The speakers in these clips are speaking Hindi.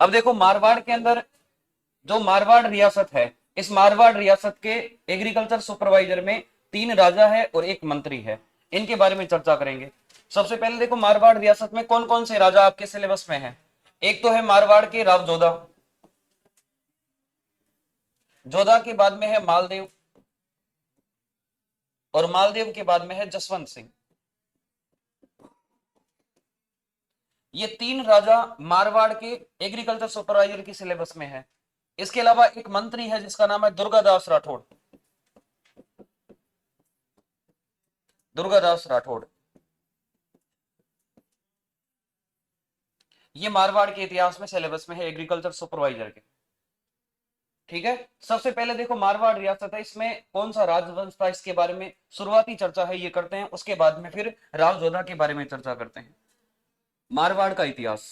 अब देखो मारवाड़ के अंदर जो मारवाड़ रियासत है, इस मारवाड़ रियासत के एग्रीकल्चर सुपरवाइजर में 3 राजा है और 1 मंत्री है। इनके बारे में चर्चा करेंगे। सबसे पहले देखो मारवाड़ रियासत में कौन कौन से राजा आपके सिलेबस में है। एक तो है मारवाड़ के राव जोधा, जोधा के बाद में है मालदेव, और मालदेव के बाद में है जसवंत सिंह। ये 3 राजा मारवाड़ के एग्रीकल्चर सुपरवाइजर की सिलेबस में है। इसके अलावा 1 मंत्री है जिसका नाम है दुर्गादास राठौड़, दुर्गादास राठौड़। ये मारवाड़ के इतिहास में सिलेबस में है एग्रीकल्चर सुपरवाइजर के। ठीक है, सबसे पहले देखो मारवाड़ रियासत है, इसमें कौन सा राजवंश था इसके बारे में शुरुआती चर्चा है ये करते हैं, उसके बाद में फिर राव जोधा के बारे में चर्चा करते हैं। मारवाड़ का इतिहास।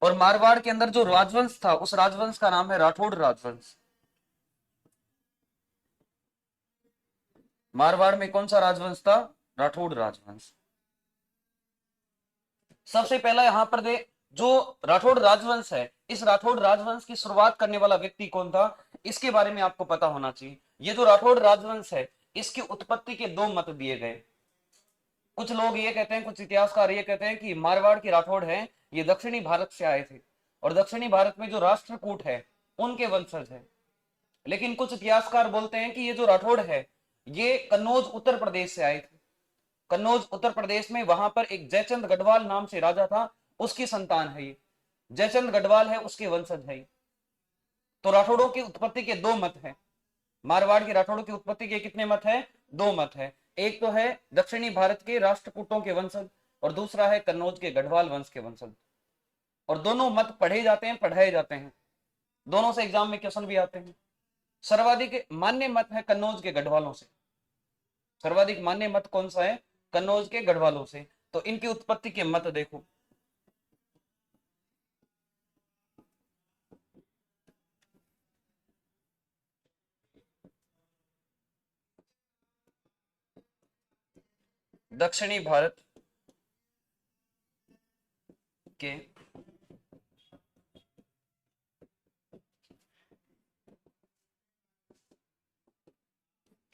और मारवाड़ के अंदर जो राजवंश था उस राजवंश का नाम है राठौड़ राजवंश। मारवाड़ में कौन सा राजवंश था? राठौड़ राजवंश। सबसे पहला यहां पर दे, जो राठौड़ राजवंश है, इस राठौड़ राजवंश की शुरुआत करने वाला व्यक्ति कौन था, इसके बारे में आपको पता होना चाहिए। ये जो राठौड़ राजवंश है, इसकी उत्पत्ति के 2 मत दिए गए। कुछ लोग ये कहते हैं, कुछ इतिहासकार ये कहते हैं कि मारवाड़ के राठौड़ हैं ये दक्षिणी भारत से आए थे, और दक्षिणी भारत में जो राष्ट्रकूट है उनके वंशज है। लेकिन कुछ इतिहासकार बोलते हैं कि ये जो राठौड़ है ये कन्नौज उत्तर प्रदेश से आए थे। कन्नौज उत्तर प्रदेश में वहां पर एक जयचंद गढ़वाल नाम से राजा था, उसकी संतान है ये। जयचंद गढ़वाल है उसके वंशज है। तो राठौड़ों की उत्पत्ति के 2 मत हैं। मारवाड़ के राठौड़ों की उत्पत्ति के कितने मत हैं? 2 मत है। एक तो है दक्षिणी भारत के राष्ट्रकूटों के वंशज, और दूसरा है कन्नौज के गढ़वाल वंश के वंशज। और दोनों मत पढ़े जाते हैं, पढ़ाए जाते हैं, दोनों से एग्जाम में क्वेश्चन भी आते हैं। सर्वाधिक मान्य मत है कन्नौज के गढ़वालों से। सर्वाधिक मान्य मत कौन सा है? कन्नौज के गढ़वालों से। तो इनकी उत्पत्ति के मत देखो। दक्षिणी भारत के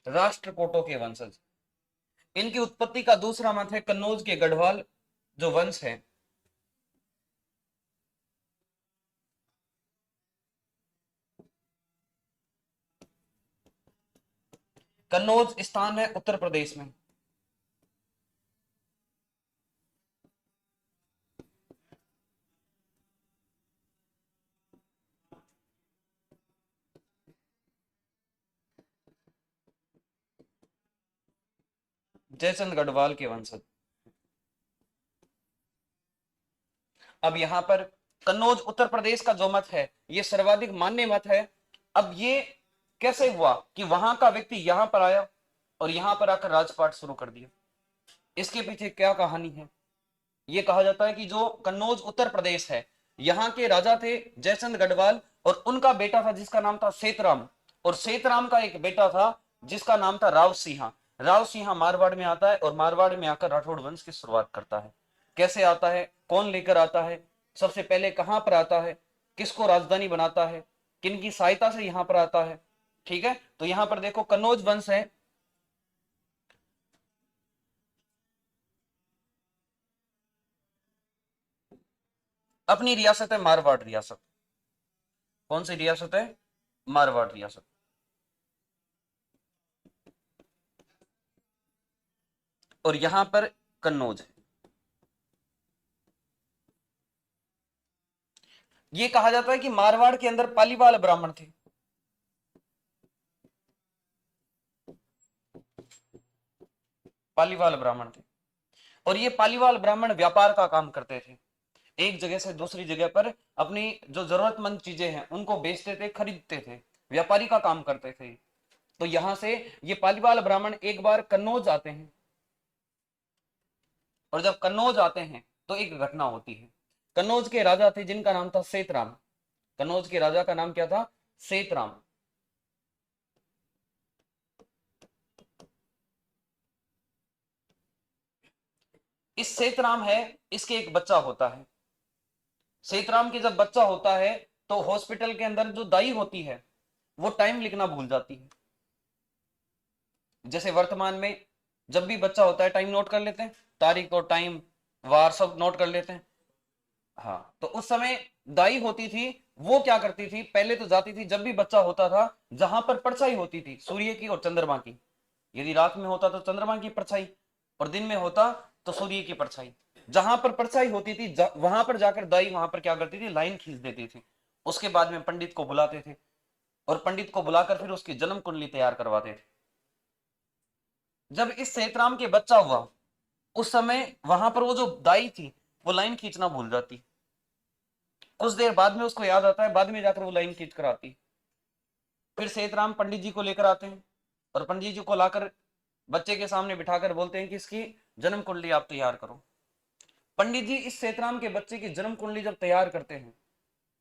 राष्ट्रकूटों के वंशज, इनकी उत्पत्ति का दूसरा मत है कन्नौज के गढ़वाल जो वंश है। कन्नौज स्थान है उत्तर प्रदेश में। जयचंद गढ़वाल के वंशज। अब यहां पर कन्नौज उत्तर प्रदेश का जो मत है ये सर्वाधिक मान्य मत है। अब ये कैसे हुआ कि वहां का व्यक्ति यहां पर आया और यहां पर आकर राजपाट शुरू कर दिया? इसके पीछे क्या कहानी है? ये कहा जाता है कि जो कन्नौज उत्तर प्रदेश है, यहाँ के राजा थे जयचंद गढ़वाल, और उनका बेटा था जिसका नाम था सेतराम, और सेतराम का एक बेटा था जिसका नाम था राव सिंहा। राव सिंहा मारवाड़ में आता है और मारवाड़ में आकर राठौड़ वंश की शुरुआत करता है। कैसे आता है, कौन लेकर आता है, सबसे पहले कहां पर आता है, किसको राजधानी बनाता है, किन की सहायता से यहां पर आता है? ठीक है, तो यहां पर देखो कन्नौज वंश है। अपनी रियासत है मारवाड़ रियासत। कौन सी रियासत है? मारवाड़ रियासत। और यहां पर कन्नौज है। ये कहा जाता है कि मारवाड़ के अंदर पालीवाल ब्राह्मण थे। पालीवाल ब्राह्मण थे, और ये पालीवाल ब्राह्मण व्यापार का काम करते थे। एक जगह से दूसरी जगह पर अपनी जो जरूरतमंद चीजें हैं उनको बेचते थे, खरीदते थे, व्यापारी का काम करते थे। तो यहां से ये पालीवाल ब्राह्मण एक बार कन्नौज आते हैं, और जब कन्नौज आते हैं तो एक घटना होती है। कन्नौज के राजा थे जिनका नाम था सेतराम। कन्नौज के राजा का नाम क्या था? सेतराम। इस सेतराम है, इसके एक बच्चा होता है। सेतराम के जब बच्चा होता है तो हॉस्पिटल के अंदर जो दाई होती है वो टाइम लिखना भूल जाती है। जैसे वर्तमान में जब भी बच्चा होता है टाइम नोट कर लेते हैं, तारीख और टाइम वार सब नोट कर लेते हैं। हाँ, तो उस समय दाई होती थी, वो क्या करती थी, पहले तो जाती थी जब भी बच्चा होता था जहां पर परछाई होती थी सूर्य की और चंद्रमा की, यदि रात में होता तो चंद्रमा की परछाई और दिन में होता तो सूर्य की परछाई, जहां पर परछाई होती थी वहां पर जाकर दाई वहां पर क्या करती थी, लाइन खींच देती थी। उसके बाद में पंडित को बुलाते थे और पंडित को बुलाकर फिर उसकी जन्म कुंडली तैयार करवाते थे। जब इस सेतराम के बच्चा हुआ उस समय वहां पर वो जो दाई थी वो लाइन खींचना भूल जाती। कुछ देर बाद में उसको याद आता है, बाद में जाकर वो लाइन खींच कर आती। फिर सेतराम पंडित जी को लेकर आते हैं और पंडित जी को लाकर बच्चे के सामने बिठाकर बोलते हैं कि इसकी जन्म कुंडली आप तैयार करो। पंडित जी इस सेतराम के बच्चे की जन्म कुंडली जब तैयार करते हैं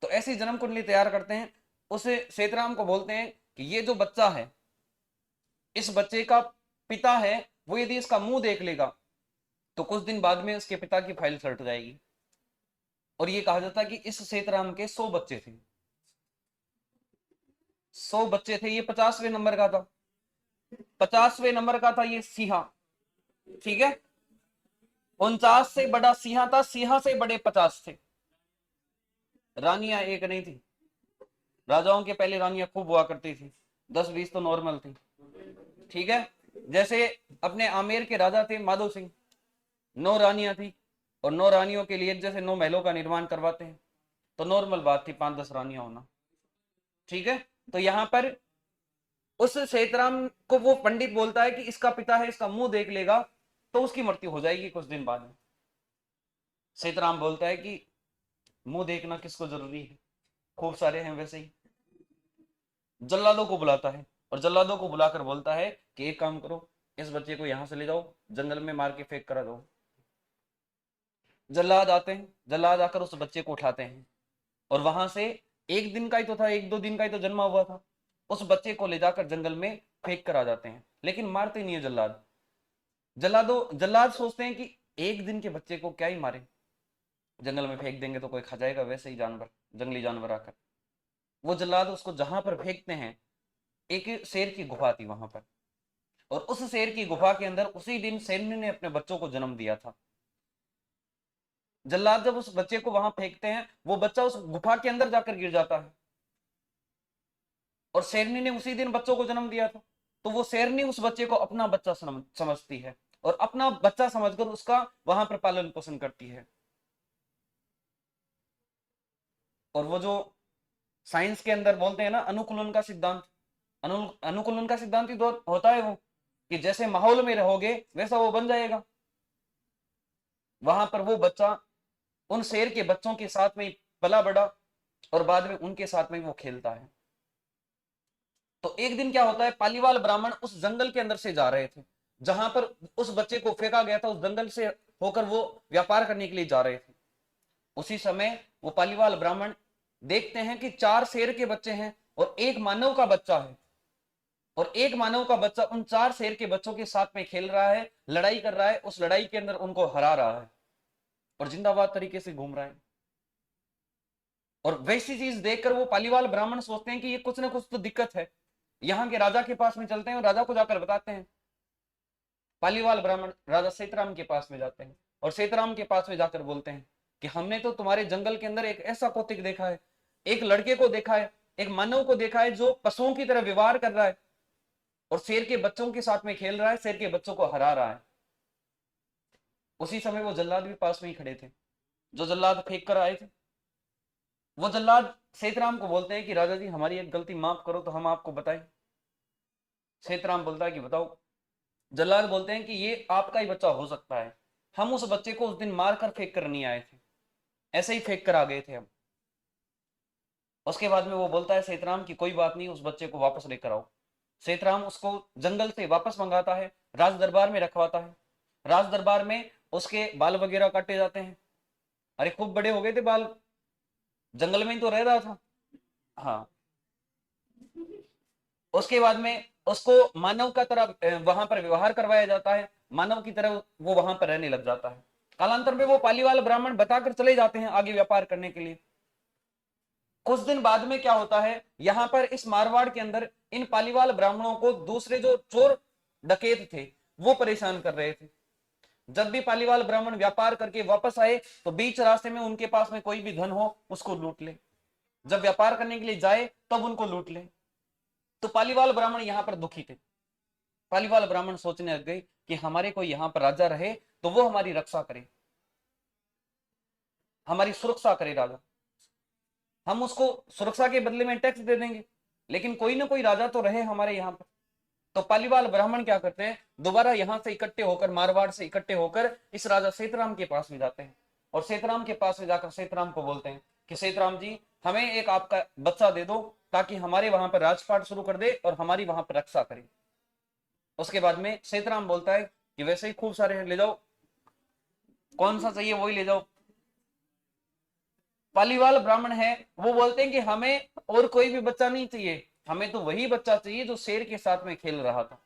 तो ऐसी जन्म कुंडली तैयार करते हैं, उसे सेतराम को बोलते हैं कि ये जो बच्चा है, इस बच्चे का पिता है, वो यदि इसका मुंह देख लेगा तो कुछ दिन बाद में उसके पिता की फाइल सल्ट जाएगी। और ये कहा जाता है कि इस सेतराम के 100 बच्चे थे, 100 बच्चे थे, ये 50वें नंबर का था, 50वें नंबर का था ये सिंहा। ठीक है, 49 से बड़ा सिंहा था, सिंहा से बड़े 50 थे। रानियां एक नहीं थी, राजाओं के पहले रानियां खूब हुआ करती थी, 10-20 तो नॉर्मल थी। ठीक है, जैसे अपने आमेर के राजा थे माधो सिंह, 9 रानियां थी और 9 रानियों के लिए जैसे 9 महलों का निर्माण करवाते हैं तो नॉर्मल बात थी 5-10 रानियां होना। ठीक है, तो यहां पर उस सेतराम को वो पंडित बोलता है कि इसका पिता है, इसका मुंह देख लेगा तो उसकी मृत्यु हो जाएगी कुछ दिन बाद में। सेतराम बोलता है कि मुंह देखना किसको जरूरी है, खूब सारे हैं वैसे ही। जल्लादों को बुलाता है और जल्लादों को बुलाकर बोलता है कि एक काम करो, इस बच्चे को यहां से ले जाओ, जंगल में मार के फेंक करा दो। जल्लाद आते हैं, जल्लाद आकर उस बच्चे को उठाते हैं और वहां से, एक दिन का ही तो था, 1-2 दिन का ही तो जन्मा हुआ था, उस बच्चे को ले जाकर जंगल में फेंक कर आ जाते हैं। लेकिन मारते नहीं है जल्लाद। जल्लाद सोचते हैं कि एक दिन के बच्चे को क्या ही मारे, जंगल में फेंक देंगे तो कोई खा जाएगा, वैसे ही जानवर, जंगली जानवर आकर। वो जल्लाद उसको जहां पर फेंकते हैं, एक शेर की गुफा थी वहां पर, और उस शेर की गुफा के अंदर उसी दिन शेरनी ने अपने बच्चों को जन्म दिया था। जल्लाद जब उस बच्चे को वहां फेंकते हैं, वो बच्चा उस गुफा के अंदर जाकर गिर जाता है और शेरनी ने उसी दिन बच्चों को जन्म दिया था। तो वो शेरनी उस बच्चे को अपना बच्चा समझती है और अपना बच्चा समझकर उसका वहां पर पालन पोषण करती है। और वो जो साइंस के अंदर बोलते हैं ना अनुकूलन का सिद्धांत, अनुकूलन का सिद्धांत ही तो होता है वो, कि जैसे माहौल में रहोगे वैसा वो बन जाएगा। वहां पर वो बच्चा उन शेर के बच्चों के साथ में पला बड़ा और बाद में उनके साथ में वो खेलता है। तो एक दिन क्या होता है, पालीवाल ब्राह्मण उस जंगल के अंदर से जा रहे थे जहां पर उस बच्चे को फेंका गया था, उस जंगल से होकर वो व्यापार करने के लिए जा रहे थे। उसी समय वो पालीवाल ब्राह्मण देखते हैं कि 4 शेर के बच्चे हैं और एक मानव का बच्चा है, और एक मानव का बच्चा उन 4 शेर के बच्चों के साथ में खेल रहा है, लड़ाई कर रहा है, उस लड़ाई के अंदर उनको हरा रहा है और जिंदाबाद तरीके से घूम रहा है। और वैसी चीज देखकर वो पालीवाल ब्राह्मण सोचते हैं कि ये कुछ ना कुछ तो दिक्कत है, यहाँ के राजा के पास में चलते हैं और राजा को जाकर बताते हैं। पालीवाल ब्राह्मण राजा सेतराम के पास में जाते हैं और सेतराम के पास में जाकर बोलते हैं कि हमने तो तुम्हारे जंगल के अंदर एक ऐसा कौतिक देखा है, एक लड़के को देखा है, एक मानव को देखा है जो पशुओं की तरह व्यवहार कर रहा है और शेर के बच्चों के साथ में खेल रहा है, शेर के बच्चों को हरा रहा है। उसी समय वो जल्लाद भी पास में ही खड़े थे, जो जल्लाद फेंक कर आए थे। वो जल्लाद सेतराम को बोलते हैं कि राजा जी हमारी एक गलती माफ करो तो हम आपको बताएं। सेतराम बोलता है कि बताओ। जल्लाद बोलते हैं कि ये आपका ही बच्चा हो सकता है, हम उस बच्चे को उस दिन मार कर फेंक कर नहीं आए थे, ऐसे ही फेंक कर आ गए थे हम। उसके बाद में वो बोलता है सेतराम की कोई बात नहीं, उस बच्चे को वापस लेकर आओ। सेतराम उसको जंगल से वापस मंगाता है, राज दरबार में रखवाता है। राज दरबार में उसके बाल वगैरह काटे जाते हैं। अरे खूब बड़े हो गए थे बाल, जंगल में ही तो रह रहा था। हाँ, उसके बाद में उसको मानव का तरह वहां पर व्यवहार करवाया जाता है, मानव की तरह वो वहां पर रहने लग जाता है। कालांतर में वो पालीवाल ब्राह्मण बताकर चले जाते हैं आगे व्यापार करने के लिए। कुछ दिन बाद में क्या होता है, यहां पर इस मारवाड़ के अंदर इन पालीवाल ब्राह्मणों को दूसरे जो चोर डकैत थे वो परेशान कर रहे थे। जब भी पालीवाल ब्राह्मण व्यापार करके वापस आए तो बीच रास्ते में उनके पास में कोई भी धन हो उसको लूट ले, जब व्यापार करने के लिए जाए तब उनको लूट ले। तो पालीवाल ब्राह्मण यहां पर दुखी थे। पालीवाल ब्राह्मण सोचने लग गए कि हमारे कोई यहां पर राजा रहे तो वो हमारी रक्षा करे, हमारी सुरक्षा करे राजा, हम उसको सुरक्षा के बदले में टैक्स दे देंगे, लेकिन कोई ना कोई राजा तो रहे हमारे यहाँ पर। तो पालीवाल ब्राह्मण क्या करते हैं, दोबारा यहां से इकट्ठे होकर, मारवाड़ से इकट्ठे होकर इस राजा सेतराम के पास में जाते हैं और सेतराम के पास में जाकर सेतराम को बोलते हैं कि सेतराम जी, हमें एक आपका बच्चा दे दो ताकि हमारे वहां पर राजपाट शुरू कर दे और हमारी वहां पर रक्षा करे। उसके बाद में सेतराम बोलता है कि वैसे ही खूब सारे हैं, ले जाओ, कौन सा चाहिए वही ले जाओ। पालीवाल ब्राह्मण है वो बोलते हैं कि हमें और कोई भी बच्चा नहीं चाहिए, हमें तो वही बच्चा चाहिए जो शेर के साथ में खेल रहा था,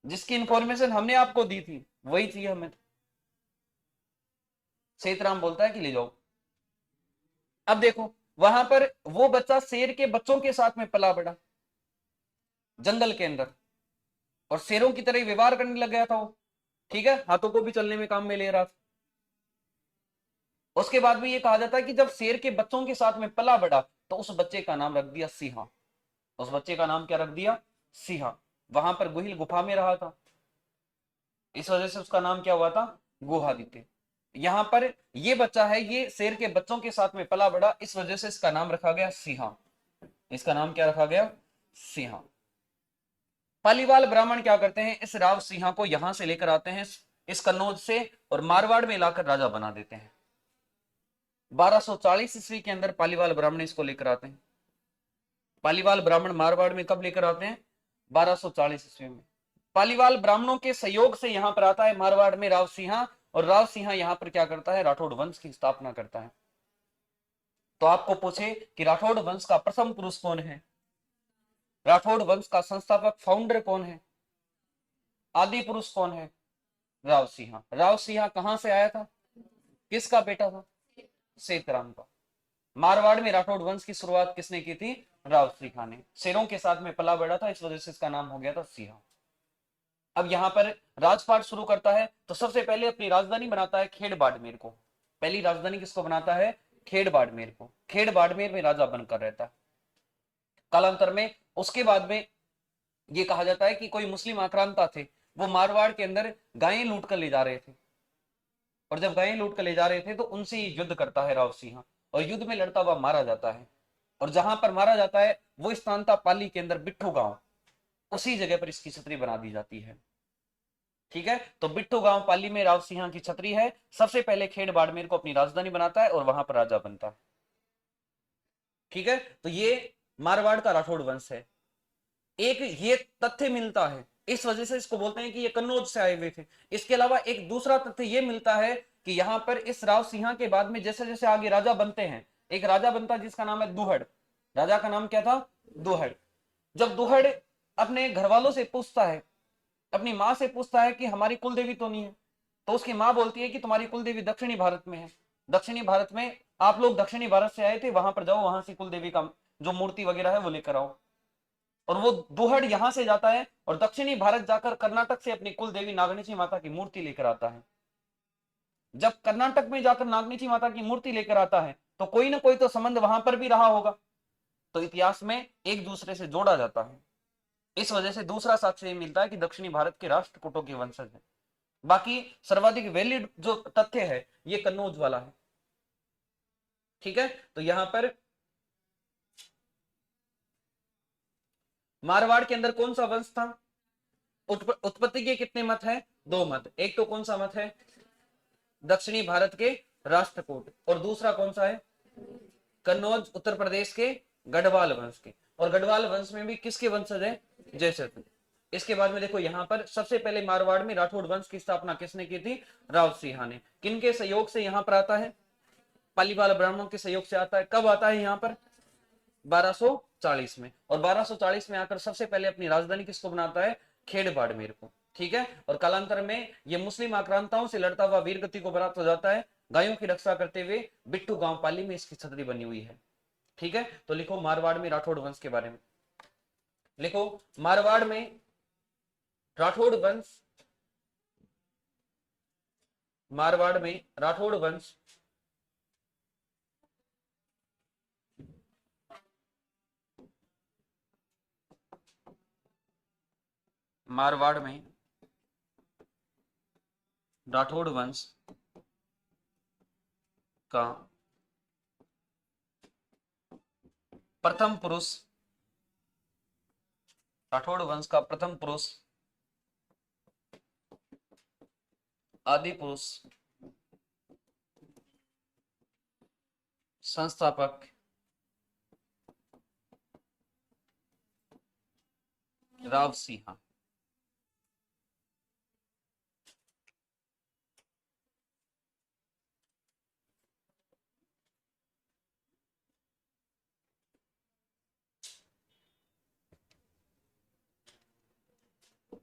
जिसकी इंफॉर्मेशन हमने आपको दी थी, वही चाहिए हमें। सेतराम बोलता है कि ले जाओ। अब देखो वहां पर वो बच्चा शेर के बच्चों के साथ में पला बड़ा जंगल के अंदर, और शेरों की तरह व्यवहार करने लग गया था वो, ठीक है, हाथों को भी चलने में काम में ले रहा था। उसके बाद भी ये कहा जाता है कि जब शेर के बच्चों के साथ में पला बड़ा तो उस बच्चे का नाम रख दिया सिंहा। उस बच्चे का नाम क्या रख दिया, सिंहा। वहां पर गुहिल गुफा में रहा था, इस वजह से उसका नाम क्या हुआ था, गुहादित्य। यहां पर ये बच्चा है, ये शेर के बच्चों के साथ में पला बड़ा, इस वजह से इसका नाम रखा गया सिंहा। इसका नाम क्या रखा गया, सिंहा। पालीवाल ब्राह्मण क्या करते हैं, इस राव सिंहा को यहां से लेकर आते हैं इस कन्नौज से और मारवाड़ में लाकर राजा बना देते हैं। 1240 ईस्वी के अंदर पालीवाल ब्राह्मण इसको लेकर आते हैं। पालीवाल ब्राह्मण मारवाड़ में कब लेकर आते हैं, 1240 ईस्वी में। पालीवाल ब्राह्मणों के सहयोग से यहां पर आता है मारवाड़ में राव सिंहा, और राव सिंहा यहां पर क्या करता है, राठौड़ वंश की स्थापना करता है। तो आपको पूछे कि राठौड़ वंश का प्रथम पुरुष कौन है, राठौड़ वंश का संस्थापक फाउंडर कौन है, आदि पुरुष कौन है, राव सिंहा। राव सिंहा कहां से आया था, किसका बेटा था, सेतराम का। मारवाड़ में राठौड़ वंश की शुरुआत किसने की थी, राव सिंहा ने। शेरों के साथ में पला बढ़ा था, इस वजह से इसका नाम हो गया था सिंहा। अब यहां पर राजपाट शुरू करता है तो सबसे पहले अपनी राजधानी बनाता है खेड़ बाड़मेर को। पहली राजधानी किसको बनाता है, खेड़ बाड़मेर को। खेड़ बाड़मेर में राजा बनकर रहता है। कालांतर में उसके बाद में ये कहा जाता है कि कोई मुस्लिम आक्रांता थे, वो मारवाड़ के अंदर गायें लूट कर ले जा रहे थे, और जब गायें लूट कर ले जा रहे थे तो उनसे युद्ध करता है राव सिंहा, और युद्ध में लड़ता हुआ मारा जाता है। और जहां पर मारा जाता है वो स्थान था पाली के अंदर बिट्ठू गांव, उसी जगह पर इसकी छतरी बना दी जाती है। ठीक है, तो बिट्ठू गांव पाली में राव सिंहा की छतरी है। सबसे पहले खेड़ बाड़मेर को अपनी राजधानी बनाता है और वहां पर राजा बनता है। ठीक है, तो ये मारवाड़ का राठौड़ वंश है। एक ये तथ्य मिलता है, इस वजह से इसको बोलते हैं कि ये कन्नौज से आए हुए थे। इसके अलावा एक दूसरा तथ्य ये मिलता है कि यहां पर इस राव सिंहा के बाद में जैसे जैसे आगे राजा बनते हैं, एक राजा बनता है जिसका नाम है दुहड़। राजा का नाम क्या था, दुहड़। जब दुहड़ अपने घर वालों से पूछता है, अपनी माँ से पूछता है कि हमारी कुल देवी तो नहीं है, तो उसकी माँ बोलती है कि तुम्हारी कुल देवी दक्षिणी भारत में है, दक्षिणी भारत में आप लोग दक्षिणी भारत से आए थे, वहां पर जाओ, वहां से कुल देवी का जो मूर्ति वगैरह है वो लेकर आओ। और वो दुहड़ यहां से जाता है और दक्षिणी भारत जाकर कर्नाटक से अपनी कुल देवी नागनीची माता की मूर्ति लेकर आता है। जब कर्नाटक में जाकर नागनीची माता की मूर्ति लेकर आता है तो कोई ना कोई तो संबंध वहां पर भी रहा होगा, तो इतिहास में एक दूसरे से जोड़ा जाता है। इस वजह से दूसरा साक्ष्य मिलता है कि दक्षिणी भारत के राष्ट्रकूटों के वंशज है। बाकी सर्वाधिक वैलिड जो तथ्य है ये कन्नौज वाला है। ठीक है, तो यहां पर मारवाड़ के अंदर कौन सा वंश था, उत्पत्ति के कितने मत है, दो मत। एक तो कौन सा मत है, दक्षिणी भारत के राष्ट्रकूट, और दूसरा कौन सा है, कन्नौज उत्तर प्रदेश के गढ़वाल वंश के। और गढ़वाल वंश में भी किसके वंशज है, जयशत्र। इसके बाद में देखो यहां पर सबसे पहले मारवाड़ में राठौड़ वंश की स्थापना किसने की थी, राव सिंहा ने। किनके सहयोग से यहां पर आता है, पालीवाल ब्राह्मणों के सहयोग से आता है। कब आता है यहां पर, 1240 में। और 1240 में आकर सबसे पहले अपनी राजधानी किसको बनाता है, खेड़ बाड़मेर को। ठीक है। और कालांतर में ये मुस्लिम आक्रांताओं से लड़ता हुआ वीर गति को प्राप्त हो जाता है। गायों की रक्षा करते हुए बिट्टू गांव पाली में इसकी छतरी बनी हुई है। ठीक है, तो लिखो मारवाड़ में राठौड़ वंश के बारे में। लिखो मारवाड़ में राठौड़ वंश, मारवाड़ में राठौड़ वंश मारवाड़ में राठौड़ वंश का प्रथम पुरुष, राठौड़ वंश का प्रथम पुरुष, आदि पुरुष, संस्थापक राव सिंह।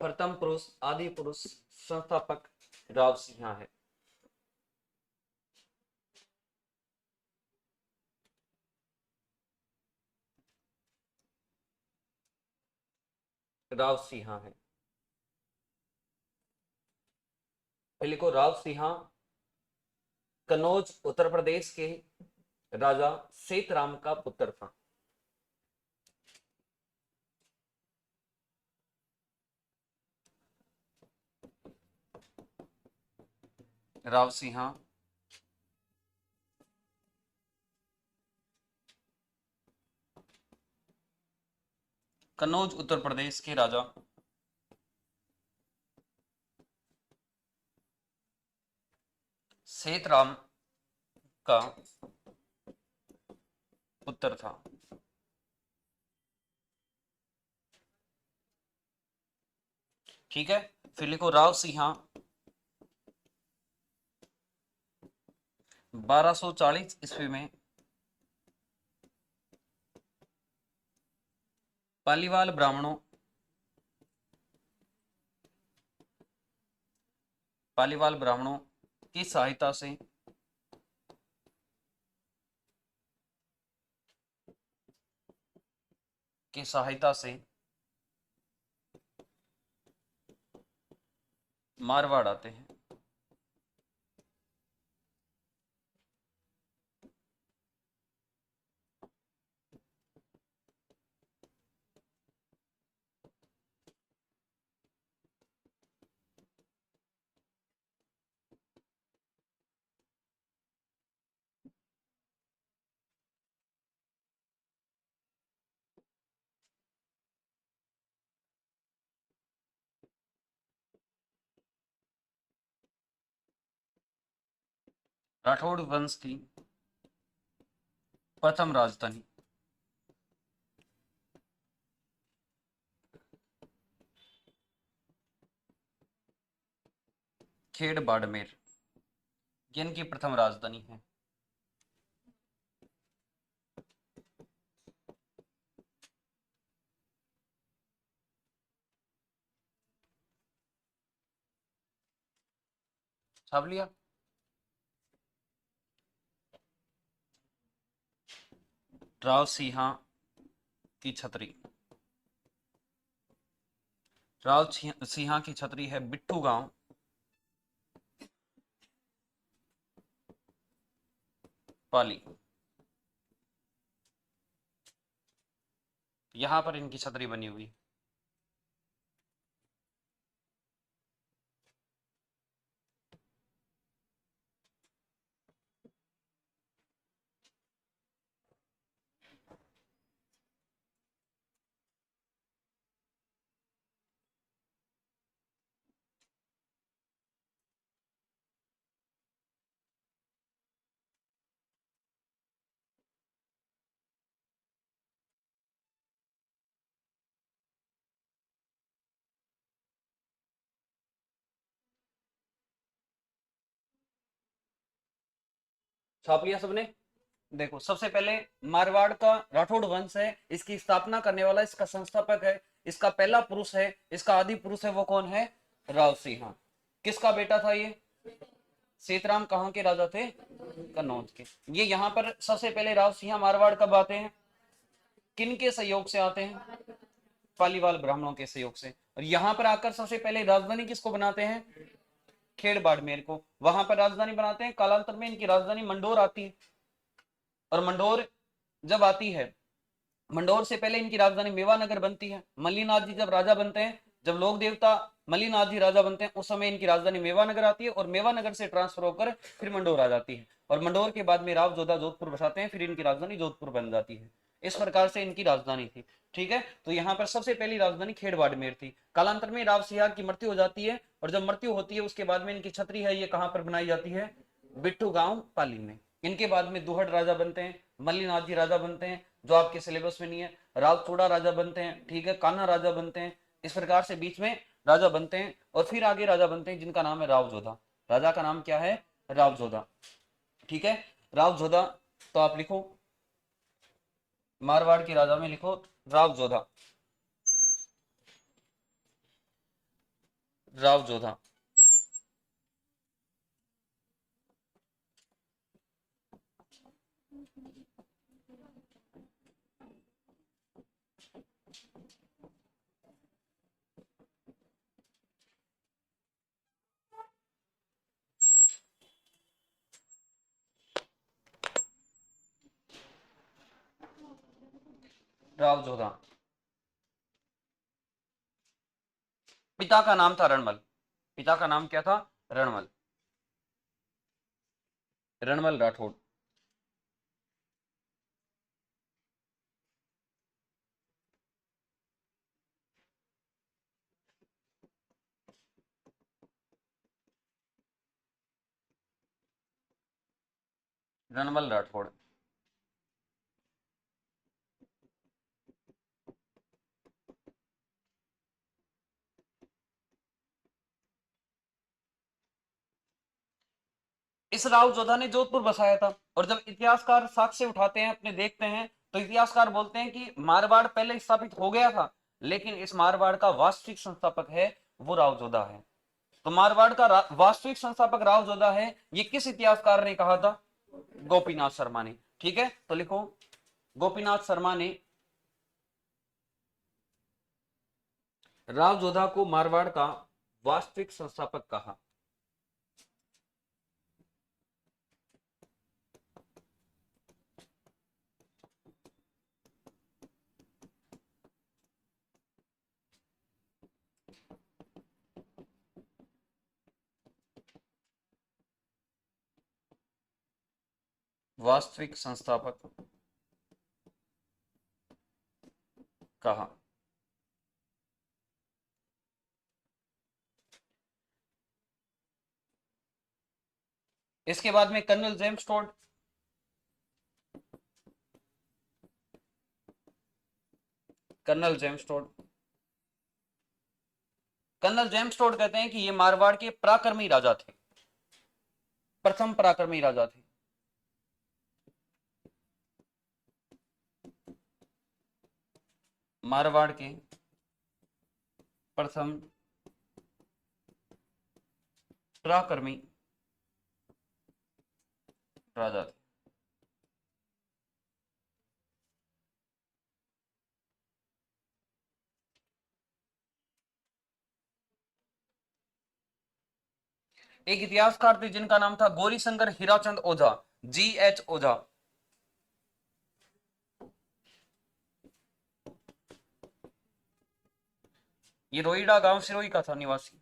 प्रथम पुरुष, आदि पुरुष, संस्थापक राव सिंह है। राव सिंह है। पहले को राव सिंह कन्नौज उत्तर प्रदेश के राजा सेतराम का पुत्र था। राव सिंह कन्नौज उत्तर प्रदेश के राजा सेतराम का पुत्र था। ठीक है, फिर लिखो राव सिंह 1240 ईस्वी में पालीवाल ब्राह्मणों की सहायता से मारवाड़ आते हैं। राठौड़ वंश की प्रथम राजधानी खेड़ बाड़मेर, इनकी प्रथम राजधानी है। छाप लिया। राव सिंह की छतरी, राव सिंह की छतरी है बिट्टू गांव पाली। यहां पर इनकी छतरी बनी हुई। छाप लिया सबने। देखो सबसे पहले मारवाड़ का राठौड़ वंश है, इसकी स्थापना करने वाला इसका संस्थापक है, इसका पहला पुरुष है, इसका आदि पुरुष है वो कौन है? राव सिंह। किसका बेटा था ये? सीतराम कहाँ के राजा थे? कन्नौज के। ये यहाँ पर सबसे पहले राव सिंह मारवाड़ कब आते हैं? किन के सहयोग से आते हैं? पालीवाल ब्राह्मणों के सहयोग से। और यहाँ पर आकर सबसे पहले राजधानी किसको बनाते हैं? खेड़ बाड़मेर को वहां पर राजधानी बनाते हैं। कालांतर में इनकी राजधानी मंडोर आती है। और मंडोर जब आती है, मंडोर से पहले इनकी राजधानी मेवानगर बनती है। मल्लीनाथ जी जब राजा बनते हैं, जब लोक देवता मल्लीनाथ जी राजा बनते हैं, उस समय इनकी राजधानी मेवानगर आती है और मेवानगर से ट्रांसफर होकर फिर मंडोर आ जाती है। और मंडोर के बाद में राव जोधा जोधपुर बसाते हैं, फिर इनकी राजधानी जोधपुर बन जाती है। इस प्रकार से इनकी राजधानी थी। ठीक है, तो यहाँ पर सबसे पहली राजधानी खेड़ बाड़मेर थी। कालांतर में राव सिहाग की मृत्यु हो जाती है और जब मृत्यु होती है उसके बाद में इनकी छतरी है, ये कहां पर बनाई जाती है? बिट्टू गांव पाली में। इनके बाद में दुहड़ राजा बनते हैं, मल्लीनाथ जी राजा बनते हैं, जो आपके सिलेबस में नहीं है। राव चूड़ा राजा बनते हैं, ठीक है, कान्हा राजा बनते हैं। इस प्रकार से बीच में राजा बनते हैं और फिर आगे राजा बनते हैं जिनका नाम है राव जोधा। राजा का नाम क्या है? राव जोधा। ठीक है, राव जोधा। तो आप लिखो मारवाड़ के राजा में लिखो राव जोधा। राव जोधा। राव जोधा। पिता का नाम था रणमल। पिता का नाम क्या था? रणमल। रणमल राठौड़। रणमल राठौड़। इस राव जोधा ने जोधपुर बसाया था। और जब इतिहासकार साक्ष्य उठाते हैं, अपने देखते हैं, तो इतिहासकार बोलते हैं कि मारवाड़ पहले स्थापित हो गया था, लेकिन इस मारवाड़ का वास्तविक संस्थापक है वो राव जोधा है। तो मारवाड़ का वास्तविक संस्थापक राव जोधा है, ये किस इतिहासकार ने कहा था? गोपीनाथ शर्मा ने। ठीक है, तो लिखो गोपीनाथ शर्मा ने राव जोधा को मारवाड़ का वास्तविक संस्थापक कहा। वास्तविक संस्थापक कहा। इसके बाद में colonel James Tod. Colonel James Tod. Colonel James Tod कहते हैं कि ये मारवाड़ के पराक्रमी राजा थे, प्रथम पराक्रमी राजा थे। मारवाड़ के प्रथम पराक्रमी राजा थे। एक इतिहासकार थे जिनका नाम था गौरीशंकर हीराचंद ओझा, GH ओझा। ये रोईडा गांव सिरोही का था निवासी।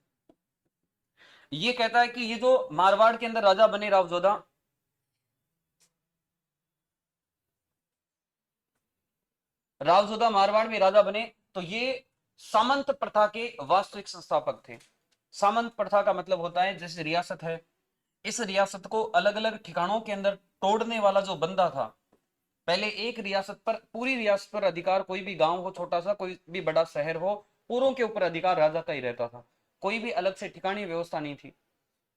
ये कहता है कि ये जो मारवाड़ के अंदर राजा बने राव जोधा, राव जोधा मारवाड़ में राजा बने, तो ये सामंत प्रथा के वास्तविक संस्थापक थे। सामंत प्रथा का मतलब होता है जैसे रियासत है, इस रियासत को अलग अलग ठिकानों के अंदर तोड़ने वाला जो बंदा था, पहले एक रियासत पर, पूरी रियासत पर अधिकार, कोई भी गांव हो छोटा सा, कोई भी बड़ा शहर हो, पूरों के ऊपर अधिकार राजा का ही रहता था। कोई भी अलग से ठिकानी व्यवस्था नहीं थी।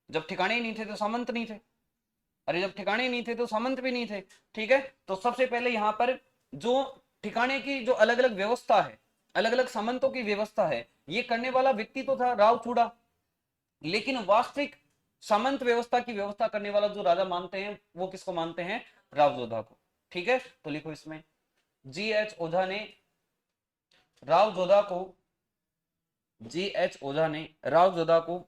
जब ठिकाने नहीं थे तो सामंत नहीं थे, अरे जब ठिकाने नहीं थे तो सामंत भी नहीं थे। ठीक है, तो सबसे पहले यहाँ पर जो ठिकाने की जो अलग अलग व्यवस्था है, अलग अलग सामंतों की व्यवस्था है, ये करने वाला व्यक्ति तो था राव चूड़ा। लेकिन वास्तविक सामंत व्यवस्था की व्यवस्था करने वाला जो राजा मानते हैं वो किसको मानते हैं? राव जोधा को। ठीक है, तो लिखो इसमें GH ओझा ने राव जोधा को, GH ओझा ने राव जोधा को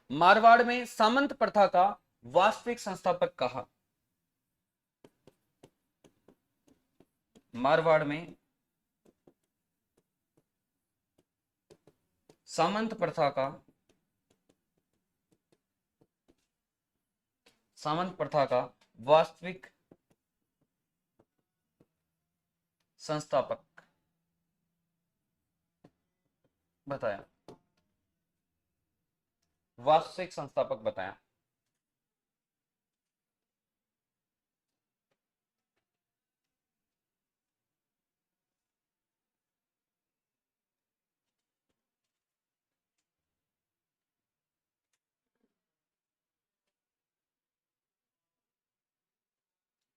मारवाड़ में सामंत प्रथा का वास्तविक संस्थापक कहा। मारवाड़ में सामंत प्रथा का, सामंत प्रथा का वास्तविक संस्थापक बताया, वास्तविक संस्थापक बताया।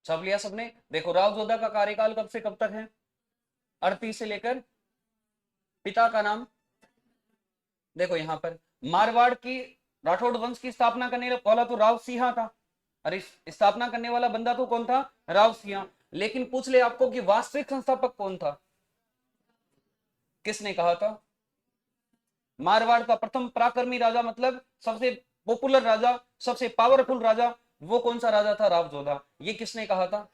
सब लिया सबने? देखो राव जोधा का कार्यकाल कब से कब तक है? 38 से लेकर, पिता का नाम देखो यहां पर, मारवाड़ की राठौड़ वंश की स्थापना करने वाला तो राव सिंहा था। अरे स्थापना करने वाला बंदा तो कौन था? राव सिंहा। लेकिन पूछ ले आपको कि वास्तविक संस्थापक कौन था? किसने कहा था? मारवाड़ का प्रथम पराक्रमी राजा, मतलब सबसे पॉपुलर राजा, सबसे पावरफुल राजा, वो कौन सा राजा था? राव जोधा। ये किसने कहा था?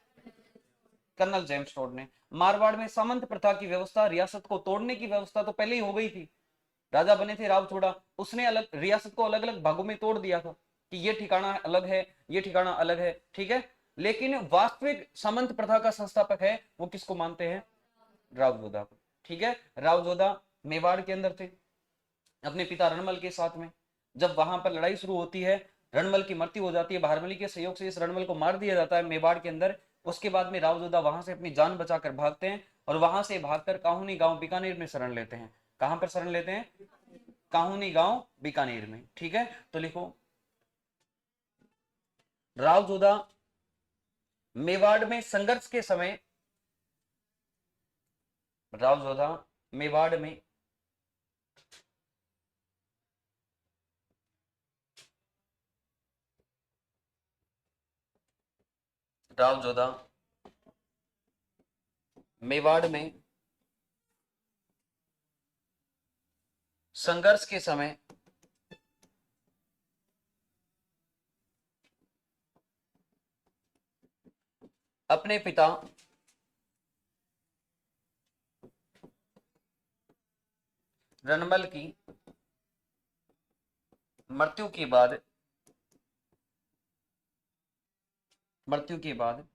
कर्नल जेम्स टोड ने। मारवाड़ में सामंत प्रथा की व्यवस्था, रियासत को तोड़ने की व्यवस्था तो पहले ही हो गई थी। राजा बने थे राव जोधा, उसने अलग रियासत को अलग अलग भागों में तोड़ दिया था कि ये ठिकाना अलग है, ये ठिकाना अलग है। ठीक है, लेकिन वास्तविक सामंत प्रथा का संस्थापक है वो किसको मानते हैं? राव जोधा को। ठीक है, राव जोधा मेवाड़ के अंदर थे अपने पिता रणमल के साथ में। जब वहां पर लड़ाई शुरू होती है, रणमल की मृत्यु हो जाती है, बहारमली के सहयोग से इस रणमल को मार दिया जाता है मेवाड़ के अंदर। उसके बाद में राव जोधा वहां से अपनी जान बचाकर भागते हैं और वहां से भागकर काहुनी गांव बीकानेर में शरण लेते हैं। कहां पर शरण लेते हैं? काहुनी गांव बीकानेर में। ठीक है, तो लिखो राव जोधा मेवाड़ में संघर्ष के समय, राव जोधा मेवाड़ में राव जोधा मेवाड़ में संघर्ष के समय अपने पिता रणमल की मृत्यु के बाद, मृत्यु के बाद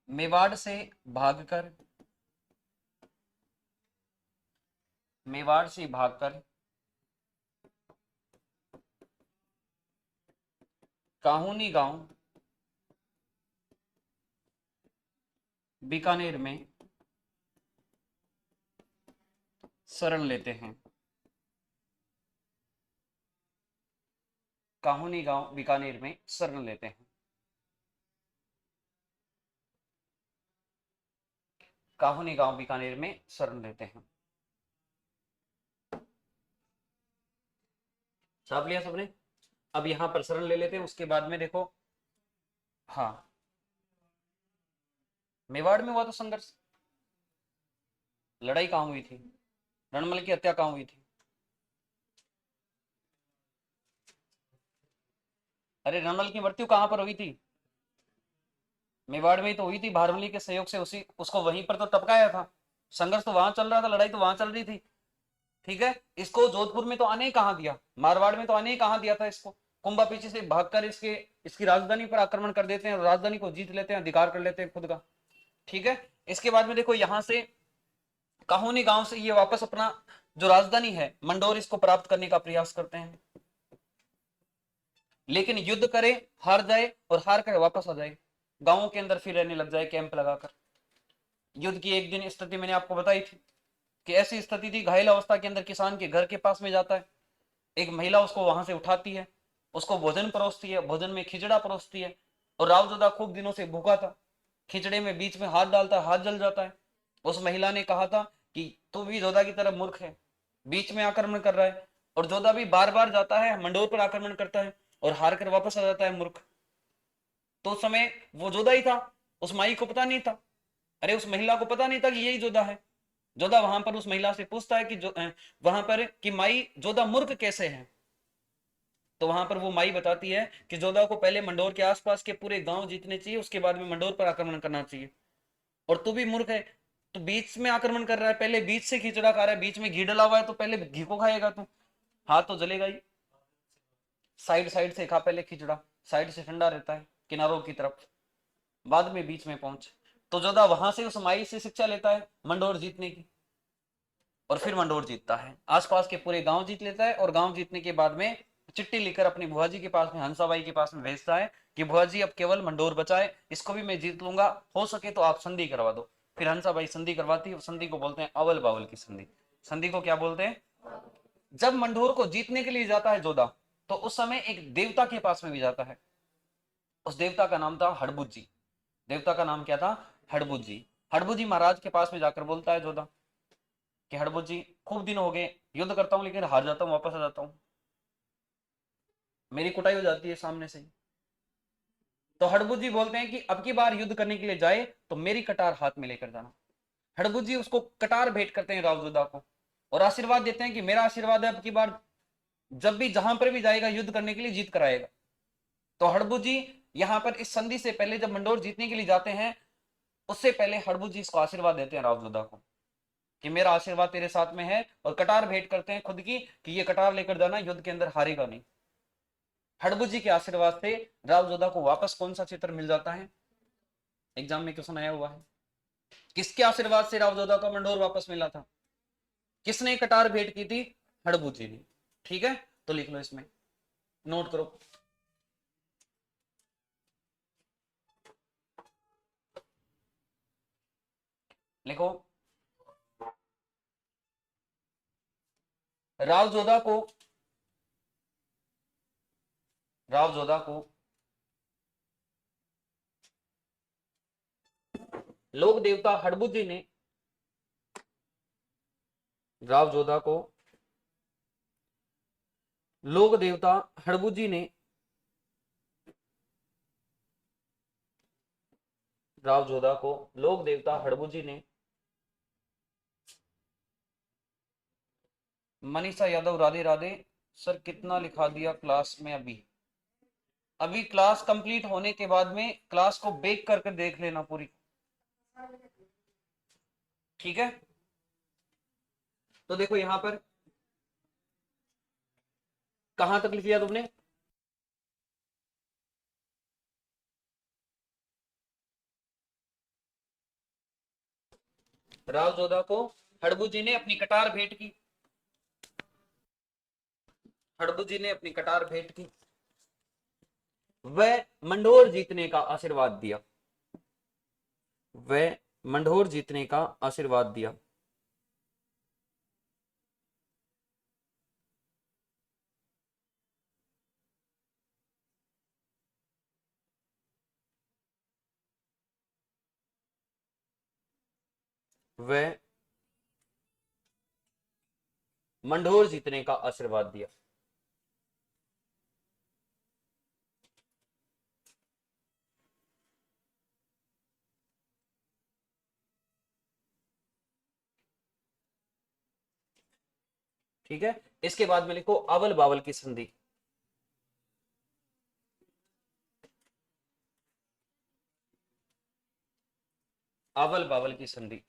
मेवाड़ से भागकर, मेवाड़ से भागकर काहुनी गांव बीकानेर में शरण लेते हैं। काहुनी गांव बीकानेर में शरण लेते हैं। काहुनी गांव बीकानेर में शरण लेते हैं। छाप लिया सबने? अब यहां पर शरण ले लेते हैं, उसके बाद में देखो, हाँ मेवाड़ में हुआ तो संघर्ष, लड़ाई कहां हुई थी? रणमल की हत्या कहां हुई थी? अरे रणमल की मृत्यु कहां पर हुई थी? मेवाड़ में ही तो हुई थी, भारमली के सहयोग से उसी उसको वहीं पर तो टपकाया था। संघर्ष तो वहां चल रहा था, लड़ाई तो वहां चल रही थी। ठीक है, इसको जोधपुर में तो आने कहां दिया, मारवाड़ में तो आने कहां दिया था इसको। कुंभा पीछे से भागकर इसकी राजधानी पर आक्रमण कर देते हैं, राजधानी को जीत लेते हैं, अधिकार कर लेते हैं खुद का। ठीक है, इसके बाद में देखो यहां से काहुनी गांव से ये वापस अपना जो राजधानी है मंडोर, इसको प्राप्त करने का प्रयास करते हैं। लेकिन युद्ध करे, हार जाए, और हार कर वापस आ जाए, गांवों के अंदर फिर रहने लग जाए कैंप लगाकर। युद्ध की एक दिन स्थिति मैंने आपको बताई थी कि ऐसी स्थिति थी, घायल अवस्था के अंदर किसान के घर के पास में जाता है, एक महिला उसको वहां से उठाती है, उसको भोजन परोसती है, भोजन में खिचड़ा परोसती है। और रावजोधा खूब दिनों से भूखा था, खिचड़े में बीच में हाथ डालता है, हाथ जल जाता है। उस महिला ने कहा था कि तू भी जोधा की तरह मूर्ख है, बीच में आक्रमण कर रहा है। और जोधा भी बार बार जाता है मंडोर पर आक्रमण करता है और हार कर वापस आ जाता है मूर्ख। तो उस समय वो जोधा ही था, उस माई को पता नहीं था, अरे उस महिला को पता नहीं था कि यही जोधा है। जोधा वहां पर उस महिला से पूछता है कि वहां पर कि माई जोधा मूर्ख कैसे है। तो वहां पर वो माई बताती है कि जोधा को पहले मंडोर के आसपास के पूरे गांव जीतने चाहिए, उसके बाद में मंडोर पर आक्रमण करना चाहिए। और तू भी मूर्ख है, तो बीच में आक्रमण कर रहा है, पहले बीच से खिचड़ा खा रहा है, बीच में घी डला हुआ है तो पहले घी को खाएगा तू, हाथ तो जलेगा ही। साइड साइड से खा पहले खिचड़ा, साइड से ठंडा रहता है किनारों की तरफ, बाद में बीच में पहुंच। तो जोधा वहां से उस माई से शिक्षा लेता है मंडोर जीतने की, और फिर मंडोर जीतता है, आसपास के पूरे गांव जीत लेता है। और गांव जीतने के बाद में चिट्ठी लिखकर अपनी बुआ जी के पास में, हंसाबाई के पास में भेजता है कि बुआ जी अब केवल मंडोर बचा है, इसको भी मैं जीत लूंगा, हो सके तो आप संधि करवा दो। फिर हंसाबाई संधि करवाती है, संधि को बोलते हैं अवल बावल की संधि। संधि को क्या बोलते हैं? जब मंडोर को जीतने के लिए जाता है जोधा, तो उस समय एक देवता के पास में भी जाता है, उस देवता का नाम था हड़बुज जी। देवता का नाम क्या था? हड़बुज जी। हड़बुज जी महाराज के पास में जाकर बोलता है जोधा कि हड़बुज जी, खूब दिन हो गए, युद्ध करता हूं लेकिन हार जाता हूं, वापस आ जाता हूं, मेरी कुटाई हो जाती है सामने से। तो हड़बुज जी बोलते हैं कि अब की बार युद्ध करने के लिए जाए तो मेरी कटार हाथ में लेकर जाना। हड़बुज जी उसको कटार भेंट करते हैं राव जोधा को, और आशीर्वाद देते हैं कि मेरा आशीर्वाद है, अब की बार जब भी जहां पर भी जाएगा युद्ध करने के लिए जीत कराएगा। तो हड़बुज जी यहां पर इस संधि से पहले जब मंडोर जीतने के लिए जाते हैं, उससे पहले हड़बुज जी इसको आशीर्वाद देते हैं राव जोधा को कि मेरा आशीर्वाद तेरे साथ में है, और कटार भेंट करते हैं खुद की कि ये कटार लेकर जाना, युद्ध के अंदर हारेगा नहीं। हड़बुज जी के आशीर्वाद से राव जोधा को वापस कौन सा क्षेत्र मिल जाता है? एग्जाम में क्वेश्चन आया हुआ है, किसके आशीर्वाद से राव जोधा को मंडोर वापस मिला था? किसने कटार भेंट की थी? हड़बुज जी ने। ठीक है, तो लिख लो इसमें, नोट करो। लिखो, राव जोधा को, राव जोधा को लोक देवता हड़बुज जी ने, राव जोधा को लोक देवता हड़बुज जी ने, राव जोधा को लोक देवता हड़बुज जी ने, मनीषा यादव राधे राधे। सर कितना लिखा दिया क्लास में? अभी अभी क्लास कंप्लीट होने के बाद में क्लास को बेक करके देख लेना पूरी, ठीक है? तो देखो यहां पर कहां तक लिख लिया तुमने? राव जोधा को हड़बू जी ने अपनी कटार भेंट की, हड़बू जी ने अपनी कटार भेंट की, वह मंडोर जीतने का आशीर्वाद दिया, वह मंडोर जीतने का आशीर्वाद दिया। वह मंडोर जीतने का आशीर्वाद दिया। ठीक है, इसके बाद में लिखो अवल बावल की संधि। अवल बावल की संधि,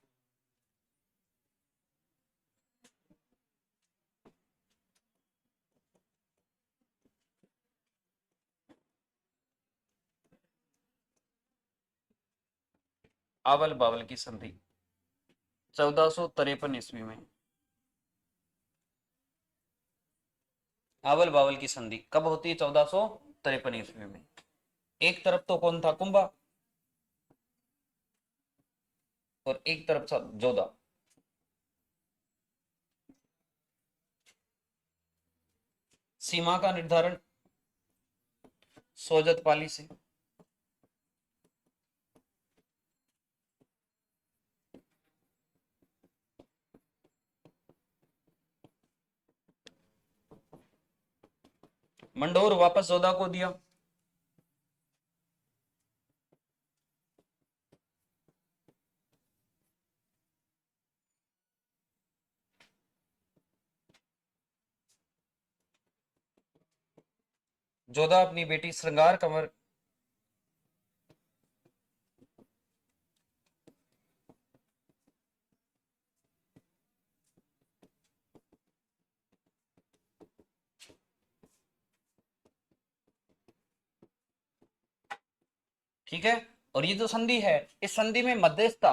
अवल बावल की संधि 1453 ईस्वी में। अवल बावल की संधि कब होती है? 1453 ईस्वी में। एक तरफ तो कौन था? कुंभा, और एक तरफ था जोधा। सीमा का निर्धारण सोजत पाली से, मंडोर वापस जोधा को दिया। जोधा अपनी बेटी श्रृंगार कंवर, ठीक है। और ये जो संधि है, इस संधि में मध्यस्थता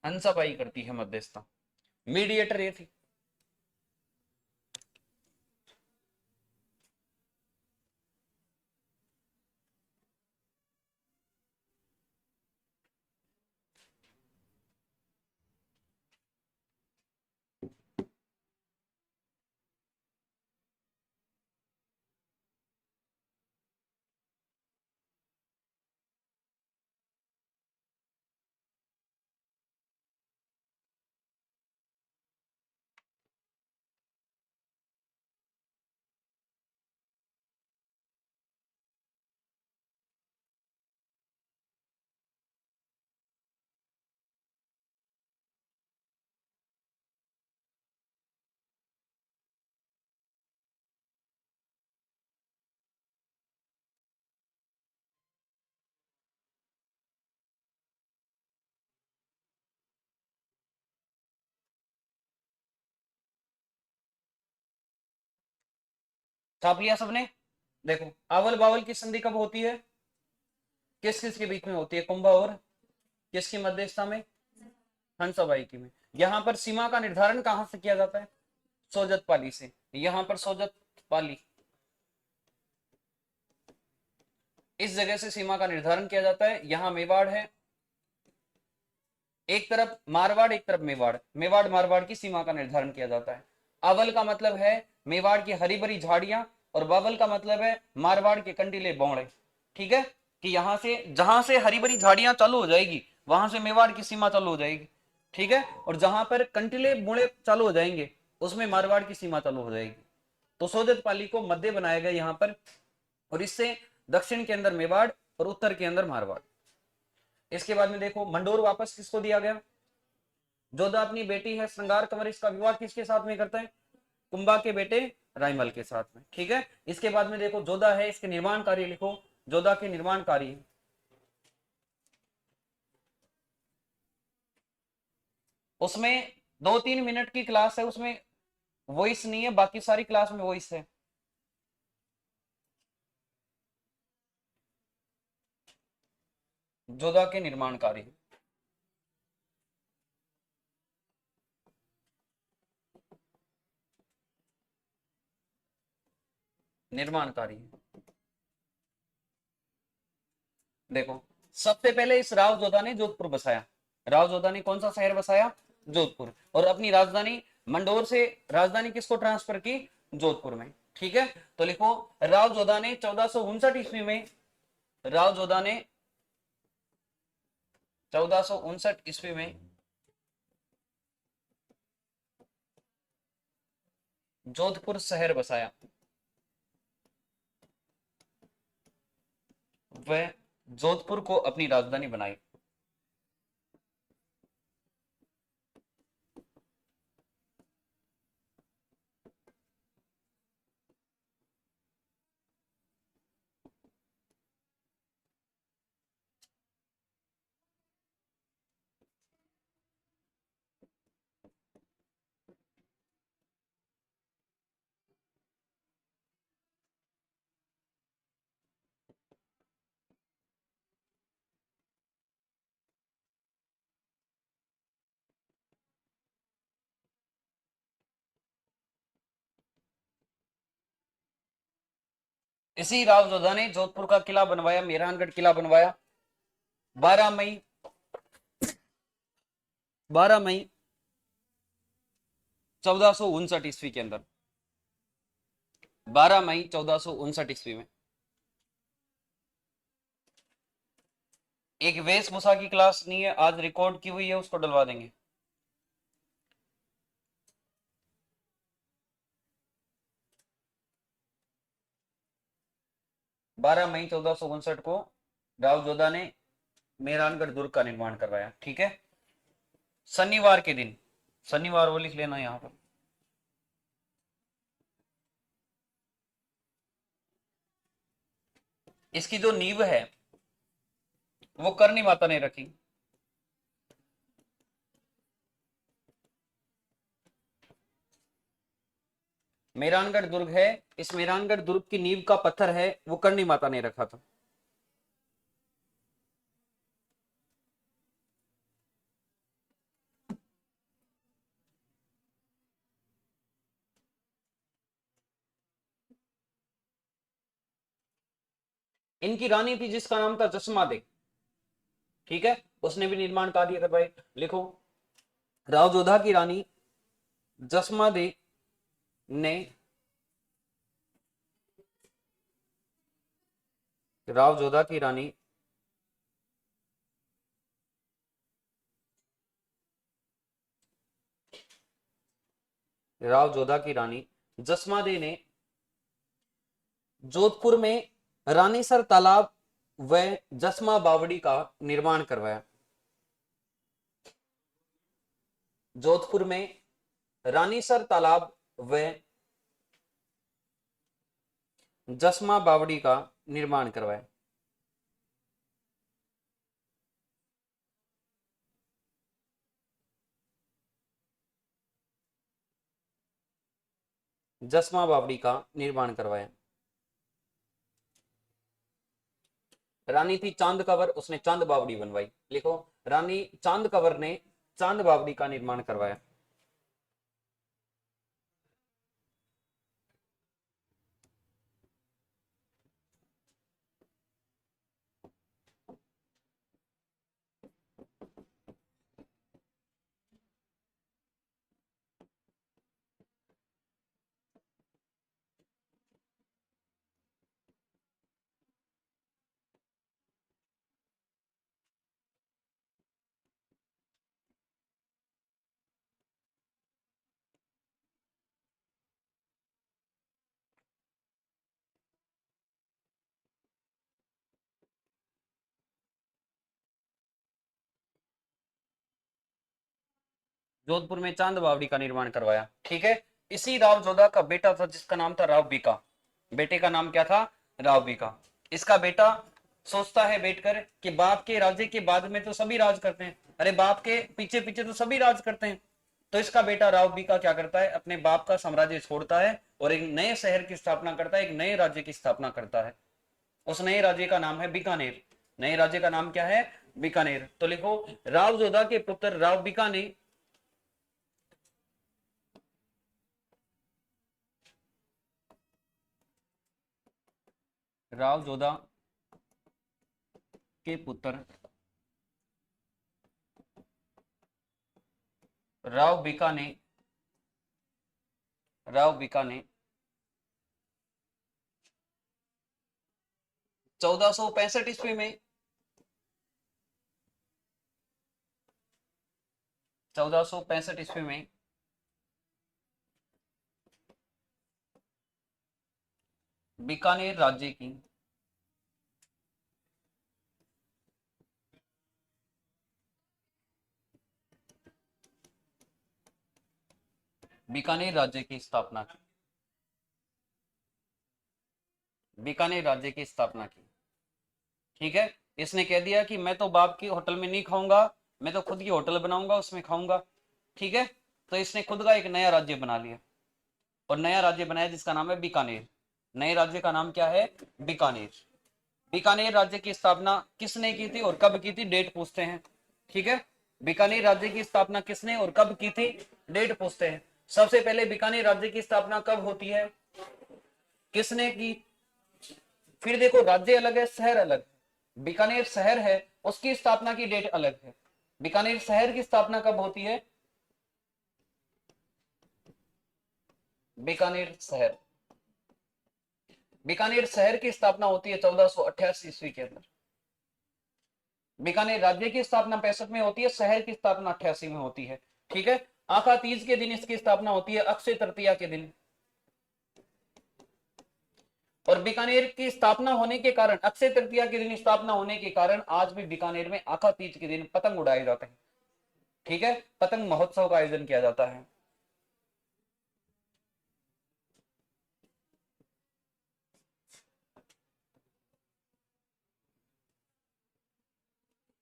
हंसाबाई करती है, मध्यस्थता, मीडिएटर ये थी। छाप लिया सबने। देखो आवल बावल की संधि कब होती है, किस किस के बीच में होती है, कुंभा और किसकी मध्यस्थता में, हंसाबाई की में। यहां पर सीमा का निर्धारण कहां से किया जाता है, सोजत पाली से। यहां पर सोजत पाली, इस जगह से सीमा का निर्धारण किया जाता है। यहां मेवाड़ है, एक तरफ मारवाड़ एक तरफ मेवाड़, मेवाड़ मारवाड़ की सीमा का निर्धारण किया जाता है। अवल का मतलब है मेवाड़ की हरी भरी झाड़ियां, और बावल का मतलब है मारवाड़ के कंटीले बौड़े। ठीक है, कि यहां से जहां से हरी भरी झाड़ियां चालू हो जाएगी वहां से मेवाड़ की सीमा चालू हो जाएगी। ठीक है, और जहां पर कंटीले बौड़े चालू हो जाएंगे उसमें मारवाड़ की सीमा चालू हो जाएगी। तो सोजत पाली को मध्य बनाया गया यहां पर, और इससे दक्षिण के अंदर मेवाड़ और उत्तर के अंदर मारवाड़। इसके बाद में देखो मंडोर वापस किसको दिया गया, जोधा अपनी बेटी है श्रृंगार कंवर, इसका विवाह किसके साथ में करता है, कुंभा के बेटे रायमल के साथ में। ठीक है, इसके बाद में देखो जोधा है, इसके निर्माण कार्य लिखो, जोधा के निर्माण कार्य, उसमें 2-3 मिनट की क्लास है, उसमें वॉइस नहीं है, बाकी सारी क्लास में वॉइस है। जोधा के निर्माण कार्य, निर्माण कार्य, देखो सबसे पहले इस राव जोधा ने जोधपुर बसाया। राव जोधा ने कौन सा शहर बसाया, जोधपुर, और अपनी राजधानी मंडोर से राजधानी किसको ट्रांसफर की, जोधपुर में। ठीक है, तो लिखो राव जोधा ने 1459 ईस्वी में, राव जोधा ने 1459 ईस्वी में जोधपुर शहर बसाया। वह जोधपुर को अपनी राजधानी बनाई। इसी राव जोधा ने जोधपुर का किला बनवाया, मेहरानगढ़ किला बनवाया 12 मई 1459 ईस्वी के अंदर, 12 मई 1459 ईस्वी में। एक वेशभूषा की क्लास नहीं है आज, रिकॉर्ड की हुई है, उसको डलवा देंगे। 12 मई 1459 को राव जोधा ने मेहरानगढ़ दुर्ग का निर्माण करवाया। ठीक है, शनिवार के दिन, शनिवार वो लिख लेना यहां पर। इसकी जो नींव है वो करनी माता ने रखी। मेहरानगढ़ दुर्ग है, इस मेहरानगढ़ दुर्ग की नींव का पत्थर है वो करनी माता ने रखा था। इनकी रानी थी जिसका नाम था जसमा दे। ठीक है, उसने भी निर्माण कार्य करवाए। लिखो, राव जोधा की रानी जसमा दे ने राव जोधा की रानी राव जोधा की रानी जसमा दे ने जोधपुर में रानीसर तालाब व जसमा बावड़ी का निर्माण करवाया। जोधपुर में रानीसर तालाब व जसमा बावड़ी का निर्माण करवाया। जसमा बावड़ी का निर्माण करवाया। रानी थी चांद कंवर, उसने चांद बावड़ी बनवाई। लिखो, रानी चांद कंवर ने चांद बावड़ी का निर्माण करवाया। जोधपुर में चांद बावड़ी का निर्माण करवाया। ठीक है, इसी राव जोधा का बेटा था जिसका नाम था राव बीका। बेटे का नाम क्या था? राव बीका। इसका बेटा सोचता है बैठकर कि बाप के राज्य के बाद में तो सभी राज करते हैं, अरे बाप के पीछे पीछे तो सभी राज करते हैं। तो इसका बेटा राव बीका क्या करता है, अपने बाप का साम्राज्य छोड़ता है और एक नए शहर की स्थापना करता है, एक नए राज्य की स्थापना करता है। उस नए राज्य का नाम है बीकानेर। नए राज्य का नाम क्या है? बीकानेर। तो लिखो, राव जोधा के पुत्र राव बीका ने राव जोधा के पुत्र राव बीका ने 1465 ईस्वी में 1465 ईस्वी में बीकानेर राज्य की बीकानेर राज्य की स्थापना की। बीकानेर राज्य की स्थापना की। ठीक है, इसने कह दिया कि मैं तो बाप की होटल में नहीं खाऊंगा, मैं तो खुद की होटल बनाऊंगा, उसमें खाऊंगा। ठीक है, तो इसने खुद का एक नया राज्य बना लिया और नया राज्य बनाया जिसका नाम है बीकानेर। नए राज्य का नाम क्या है? बीकानेर। बीकानेर राज्य की स्थापना किसने की थी और कब की थी? डेट पूछते हैं। ठीक है, बीकानेर राज्य की स्थापना किसने और कब की थी? डेट पूछते हैं। सबसे पहले बीकानेर राज्य की स्थापना कब होती है, किसने की? फिर देखो, राज्य अलग है, शहर अलग है। बीकानेर शहर है, उसकी स्थापना की डेट अलग है। बीकानेर शहर की स्थापना कब होती है? बीकानेर शहर बीकानेर शहर की स्थापना होती है 1488 ईस्वी के अंदर। बीकानेर राज्य की स्थापना 65 में होती है, शहर की स्थापना 88 में होती है। ठीक है, आखा तीज के दिन इसकी स्थापना होती है, अक्षय तृतीया के दिन। और बीकानेर की स्थापना होने के कारण, अक्षय तृतीया के दिन स्थापना होने के कारण आज भी बीकानेर में आखा तीज के दिन पतंग उड़ाए जाते हैं। ठीक है, पतंग महोत्सव का आयोजन किया जाता है।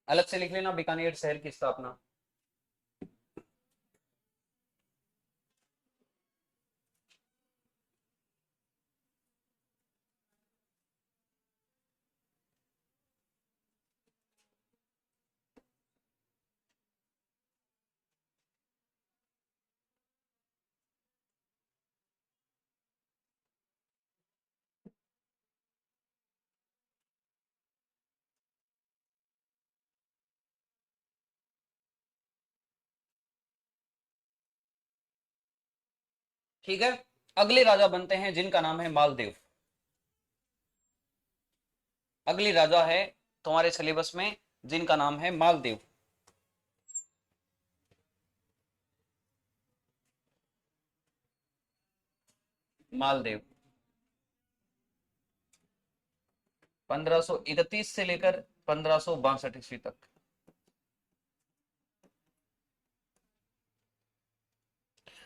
अलग से लिख लेना बीकानेर शहर की स्थापना। ठीक है, अगले राजा बनते हैं जिनका नाम है मालदेव। अगली राजा है तुम्हारे सिलेबस में जिनका नाम है मालदेव। मालदेव 1531 से लेकर 1562 ईस्वी तक।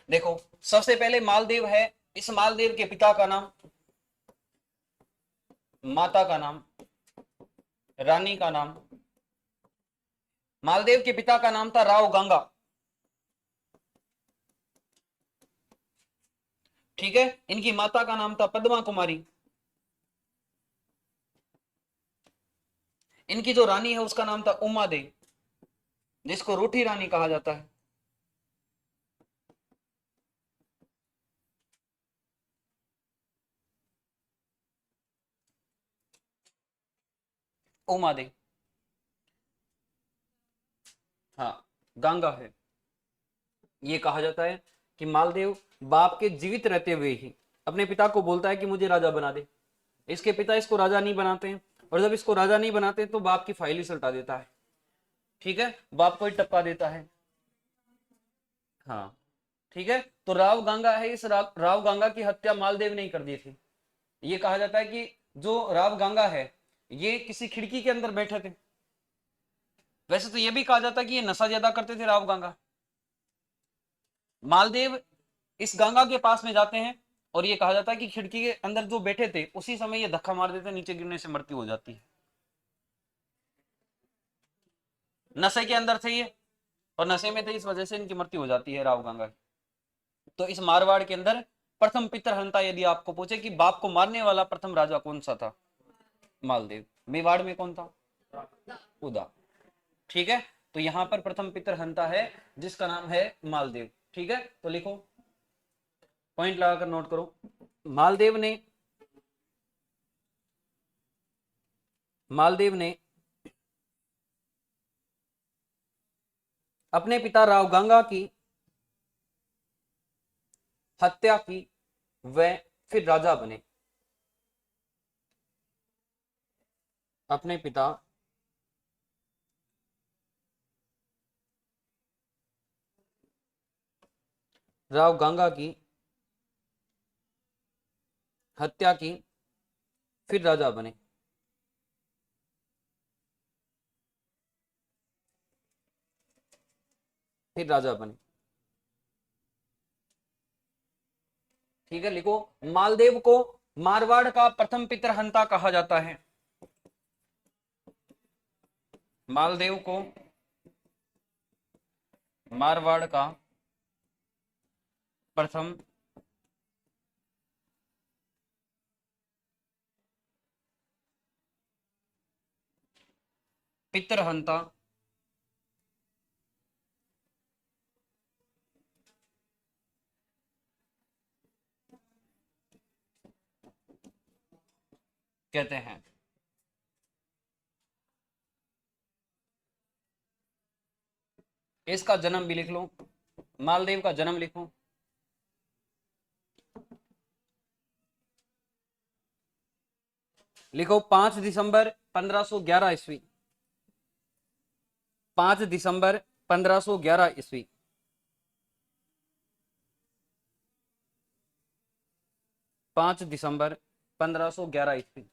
देखो, सबसे पहले मालदेव है, इस मालदेव के पिता का नाम, माता का नाम, रानी का नाम। मालदेव के पिता का नाम था राव गंगा। ठीक है, इनकी माता का नाम था पद्मा कुमारी। इनकी जो रानी है उसका नाम था उमा दे, जिसको रूठी रानी कहा जाता है। उमा दे, हाँ, गंगा है। ये कहा जाता है कि मालदेव बाप के जीवित रहते हुए ही अपने पिता को बोलता है कि मुझे राजा बना दे। इसके पिता इसको राजा नहीं बनाते हैं, और जब इसको राजा नहीं बनाते तो बाप की फाइल ही सल्टा देता है। ठीक है, बाप को ही टपका देता है। हाँ, ठीक है, तो राव गंगा है, इस राव गंगा की हत्या मालदेव ने ही कर दी थी। ये कहा जाता है कि जो राव गंगा है ये किसी खिड़की के अंदर बैठे थे। वैसे तो ये भी कहा जाता है कि ये नशा ज्यादा करते थे राव गंगा। मालदेव इस गंगा के पास में जाते हैं और ये कहा जाता है कि खिड़की के अंदर जो बैठे थे उसी समय ये धक्का मार देते, नीचे गिरने से मृत्यु हो जाती है। नशे के अंदर थे ये और नशे में थे, इस वजह से इनकी मृत्यु हो जाती है राव गंगा की। तो इस मारवाड़ के अंदर प्रथम पितरहंता, यदि आपको पूछे कि बाप को मारने वाला प्रथम राजा कौन सा था, मालदेव। मेवाड़ में कौन था, उदा। ठीक है, तो यहां पर प्रथम पितरहंता है जिसका नाम है मालदेव। ठीक है, तो लिखो, पॉइंट लगाकर नोट करो। मालदेव ने अपने पिता राव गंगा की हत्या की, वह फिर राजा बने। अपने पिता राव गंगा की हत्या की, फिर राजा बने। फिर राजा बने। ठीक है, लिखो, मालदेव को मारवाड़ का प्रथम पितरहंता कहा जाता है। मालदेव को मारवाड़ का प्रथम पितरहंता कहते हैं। इसका जन्म भी लिख लो, मालदेव का जन्म लिखो। लिखो 5 दिसंबर 1511 ईस्वी। 5 दिसंबर 1511 ईस्वी। 5 दिसंबर 1511 ईस्वी।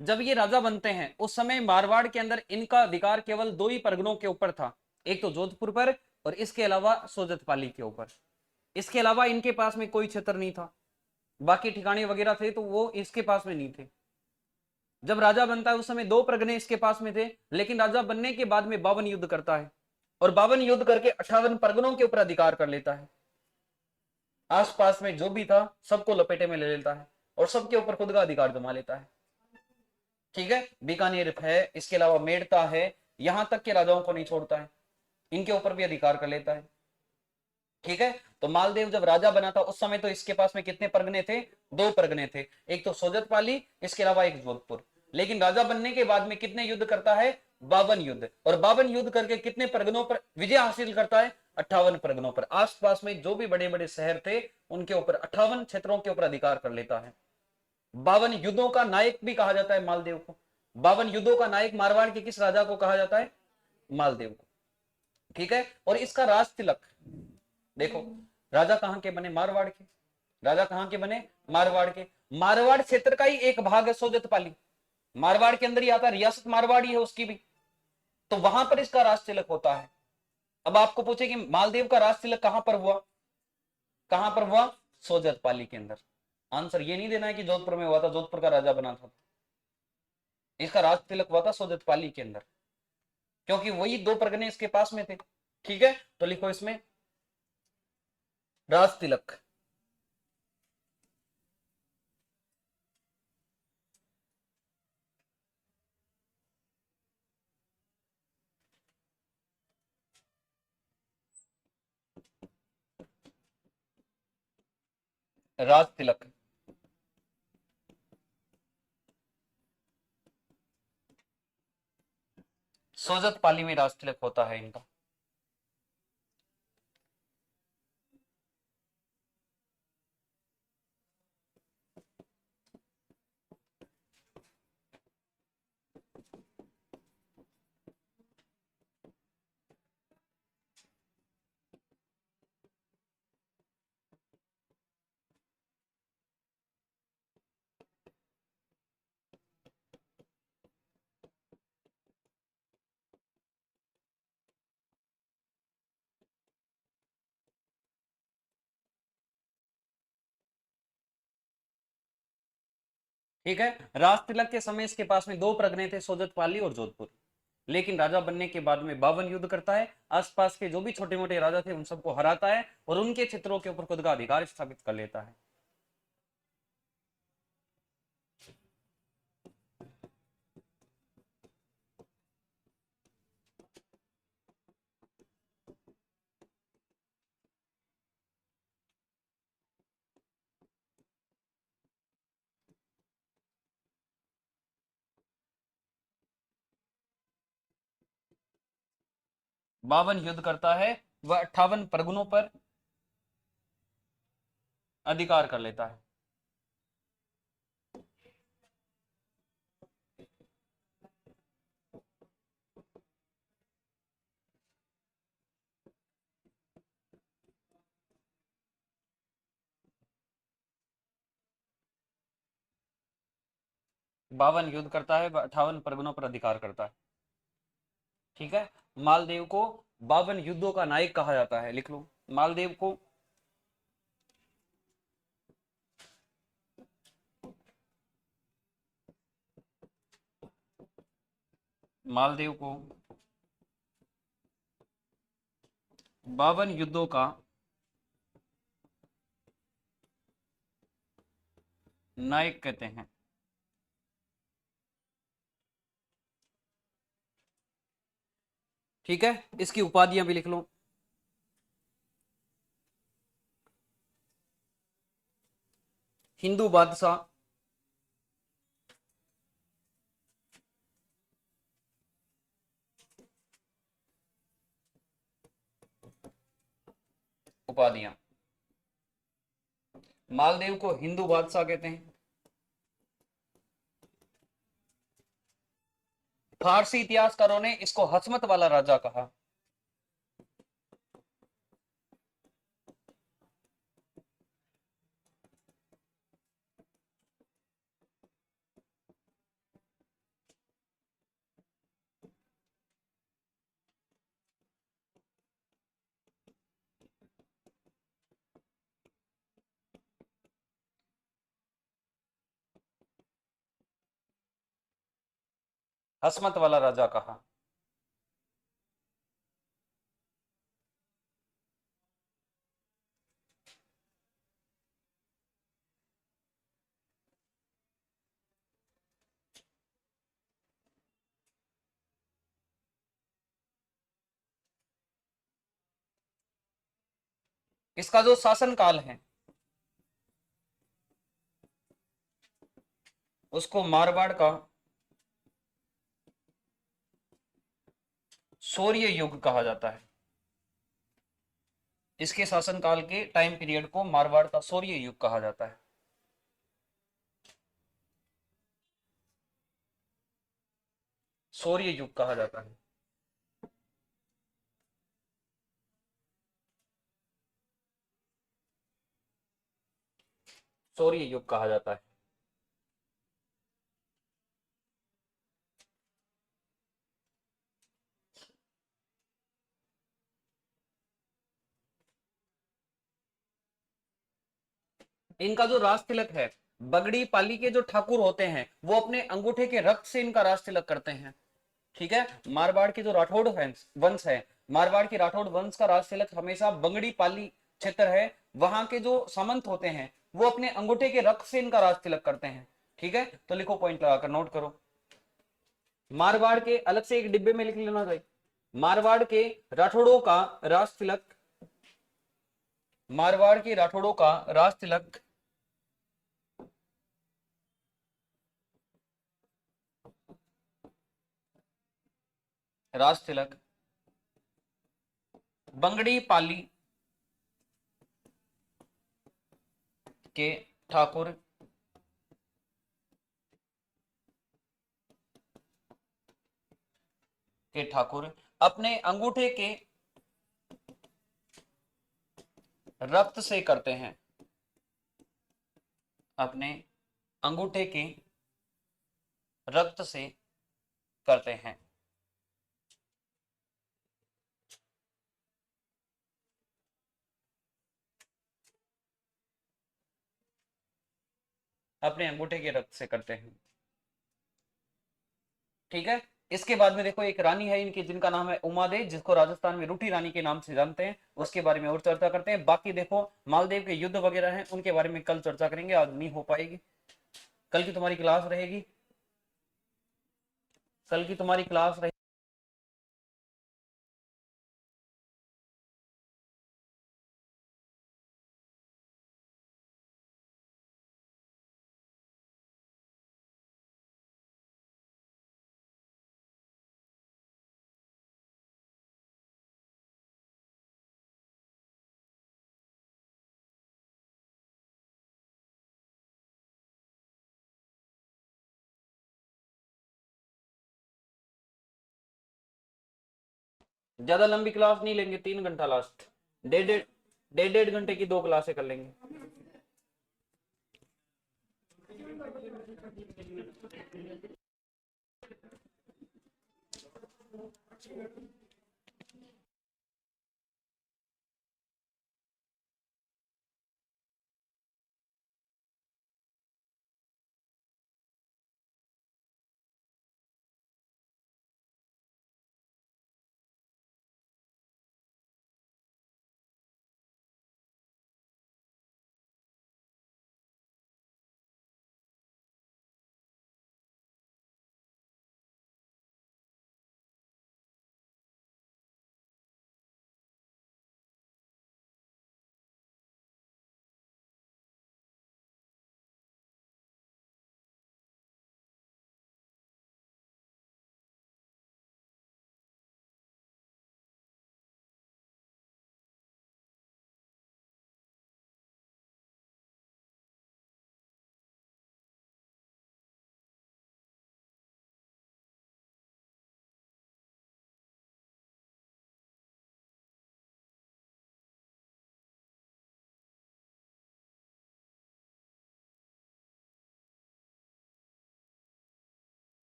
जब ये राजा बनते हैं उस समय मारवाड़ के अंदर इनका अधिकार केवल दो ही परगनों के ऊपर था, एक तो जोधपुर पर और इसके अलावा सोजतपाली के ऊपर। इसके अलावा इनके पास में कोई क्षेत्र नहीं था, बाकी ठिकाने वगैरह थे तो वो इसके पास में नहीं थे। जब राजा बनता है उस समय दो परगने इसके पास में थे, लेकिन राजा बनने के बाद में 52 युद्ध करता है और 52 युद्ध करके 58 परगनों के ऊपर अधिकार कर लेता है। आसपास में जो भी था सबको लपेटे में ले लेता है और सबके ऊपर खुद का अधिकार जमा लेता है। ठीक है, बीकानेर है, इसके अलावा मेड़ता है, यहां तक के राजाओं को नहीं छोड़ता है, इनके ऊपर भी अधिकार कर लेता है। ठीक है, तो मालदेव जब राजा बना था उस समय तो इसके पास में कितने परगने थे? दो परगने थे, एक तो सोजतपाली, इसके अलावा एक जोधपुर। लेकिन राजा बनने के बाद में कितने युद्ध करता है? 52 युद्ध। और 52 युद्ध करके कितने परगनों पर विजय हासिल करता है? 58 परगनों पर। आसपास में जो भी बड़े बड़े शहर थे उनके ऊपर 58 क्षेत्रों के ऊपर अधिकार कर लेता है। 52 युद्धों का नायक भी कहा जाता है मालदेव को। 52 युद्धों का नायक मारवाड़ के किस राजा को कहा जाता है? मालदेव को। ठीक है, और इसका राज तिलक देखो, राजा कहां के बने? मारवाड़ के। राजा कहां के बने? मारवाड़ के। मारवाड़ क्षेत्र का ही एक भाग है सोजतपाली, मारवाड़ के अंदर ही आता है, रियासत मारवाड़ी है उसकी भी, तो वहां पर इसका राज तिलक होता है। अब आपको पूछे कि मालदेव का राज तिलक कहां पर हुआ? कहां पर हुआ? सोजतपाली के अंदर। आंसर ये नहीं देना है कि जोधपुर में हुआ था, जोधपुर का राजा बना था। इसका राज तिलक हुआ था सोजतपाली के अंदर, क्योंकि वही दो परगने इसके पास में थे। ठीक है, तो लिखो इसमें राज तिलक। राज तिलक सोजतपाली में राज तिलक होता है इनका। ठीक है, राज तिलक के समय इसके पास में दो परगने थे, सोजतपाली और जोधपुर। लेकिन राजा बनने के बाद में 52 युद्ध करता है, आसपास के जो भी छोटे मोटे राजा थे उन सबको हराता है और उनके क्षेत्रों के ऊपर खुद का अधिकार स्थापित कर लेता है। 52 युद्ध करता है, वह 58 परगनों पर अधिकार कर लेता है। बावन युद्ध करता है, वह 58 परगनों पर अधिकार करता है। ठीक है, मालदेव को 52 युद्धों का नायक कहा जाता है, लिख लो मालदेव को मालदेव को 52 युद्धों का नायक कहते हैं। ठीक है, इसकी उपाधियां भी लिख लो। हिंदू बादशाह, उपाधियां, मालदेव को हिंदू बादशाह कहते हैं, फारसी इतिहासकारों ने इसको हसमत वाला राजा कहा। हसमत वाला राजा कहा। इसका जो शासन काल है उसको मारवाड़ का शौर्य युग कहा जाता है। इसके शासनकाल के टाइम पीरियड को मारवाड़ का शौर्य युग कहा जाता है। शौर्य युग कहा जाता है। शौर्य युग कहा जाता है। इनका जो राज तिलक है, बगड़ी पाली के जो ठाकुर होते हैं वो अपने अंगूठे के रक्त से इनका राज तिलक करते हैं। ठीक है, मारवाड़ के जो राठौड़ वंश है, मारवाड़ के राठौड़ वंश का राज तिलक हमेशा बंगड़ी पाली क्षेत्र है, वहां के जो सामंत होते हैं वो अपने अंगूठे के रक्त से इनका राज तिलक करते हैं। ठीक है, तो लिखो, पॉइंट लगाकर नोट करो। मारवाड़ के अलग से एक डिब्बे में लिख लेना भाई, मारवाड़ के राठौड़ों का राज तिलक, मारवाड़ के राठौड़ों का राज तिलक राज तिलक बंगड़ी पाली के ठाकुर अपने अंगूठे के रक्त से करते हैं, अपने अंगूठे के रक्त से करते हैं। अपने अंगूठे के रक्त से करते हैं। ठीक है, इसके बाद में देखो एक रानी है इनकी जिनका नाम है उमादेव, जिसको राजस्थान में रूठी रानी के नाम से जानते हैं, उसके बारे में और चर्चा करते हैं। बाकी देखो मालदेव के युद्ध वगैरह हैं उनके बारे में कल चर्चा करेंगे, आज नहीं हो पाएगी। कल की तुम्हारी क्लास रहेगी, कल की तुम्हारी क्लास रहेगी। ज्यादा लंबी क्लास नहीं लेंगे, 3 घंटा लास्ट, डेढ़ डेढ़ डेढ़ डेढ़ घंटे की 2 क्लासें कर लेंगे।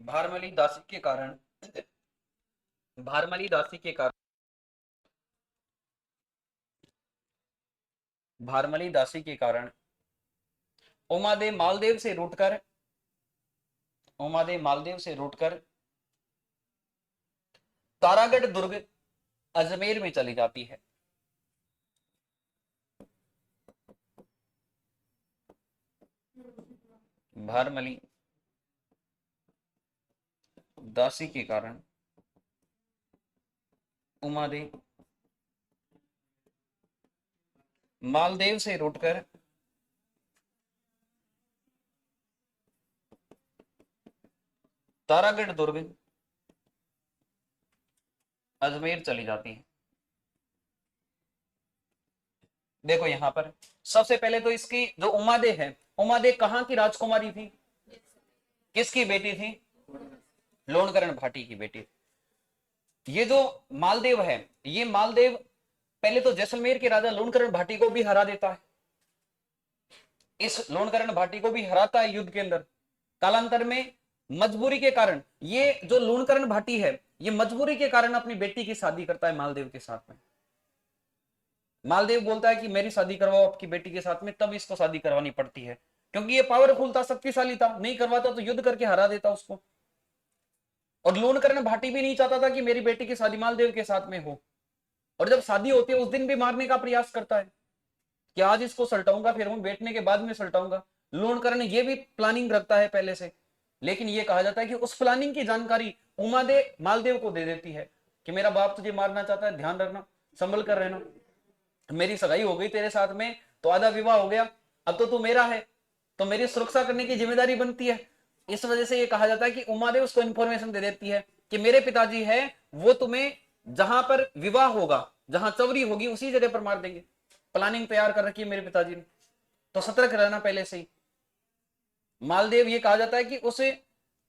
भारमली दासी के कारण, भारमली दासी के कारण, भारमली दासी के कारण उमादेव मालदेव से रूठकर, उमादेव मालदेव से रूठकर तारागढ़ दुर्ग अजमेर में चली जाती है। भारमली दासी के कारण उमादेव मालदेव से रूठकर तारागढ़ दुर्ग अजमेर चली जाती है। देखो यहां पर सबसे पहले तो इसकी जो उमादे है, उमादे कहां की राजकुमारी थी, किसकी बेटी थी, लोणकरण भाटी की बेटी। ये जो मालदेव है, ये मालदेव पहले तो जैसलमेर के राजा लोणकरण भाटी को भी हरा देता है, इस लोणकरण भाटी को भी हराता है युद्ध के अंदर। कालांतर में मजबूरी के कारण ये जो लोणकरण भाटी है, ये मजबूरी के कारण अपनी बेटी की शादी करता है मालदेव के साथ में। मालदेव बोलता है कि मेरी शादी करवाओ आपकी बेटी के साथ में, तब इसको शादी करवानी पड़ती है, क्योंकि ये पावरफुल था, शक्तिशाली था, नहीं करवाता तो युद्ध करके हरा देता उसको। और लोणकरण भाटी भी नहीं चाहता था कि मेरी बेटी की शादी मालदेव के साथ में हो, और जब शादी होती है उस दिन भी मारने का प्रयास करता है कि आज इसको सल्टाऊंगा, फिर मैं बैठने के बाद में सल्टाऊंगा। लोणकरण ये भी प्लानिंग रखता है पहले से, लेकिन ये कहा जाता है कि उस प्लानिंग की जानकारी उमादे मालदेव को दे देती है कि मेरा बाप तुझे मारना चाहता है, ध्यान रखना, संभल कर रहना, मेरी सगाई हो गई तेरे साथ में, तो आधा विवाह हो गया, अब तो तू मेरा है, तो मेरी सुरक्षा करने की जिम्मेदारी बनती है। इस वजह से ये कहा जाता है कि उमादेव उसको इंफॉर्मेशन दे देती है कि मेरे पिताजी है वो तुम्हें जहां पर विवाह होगा, जहां चवरी होगी उसी जगह पर मार देंगे। प्लानिंग तैयार कर रखी है मेरे पिताजी ने, तो सतर्क रहना पहले से ही। मालदेव ये कहा जाता है कि उसे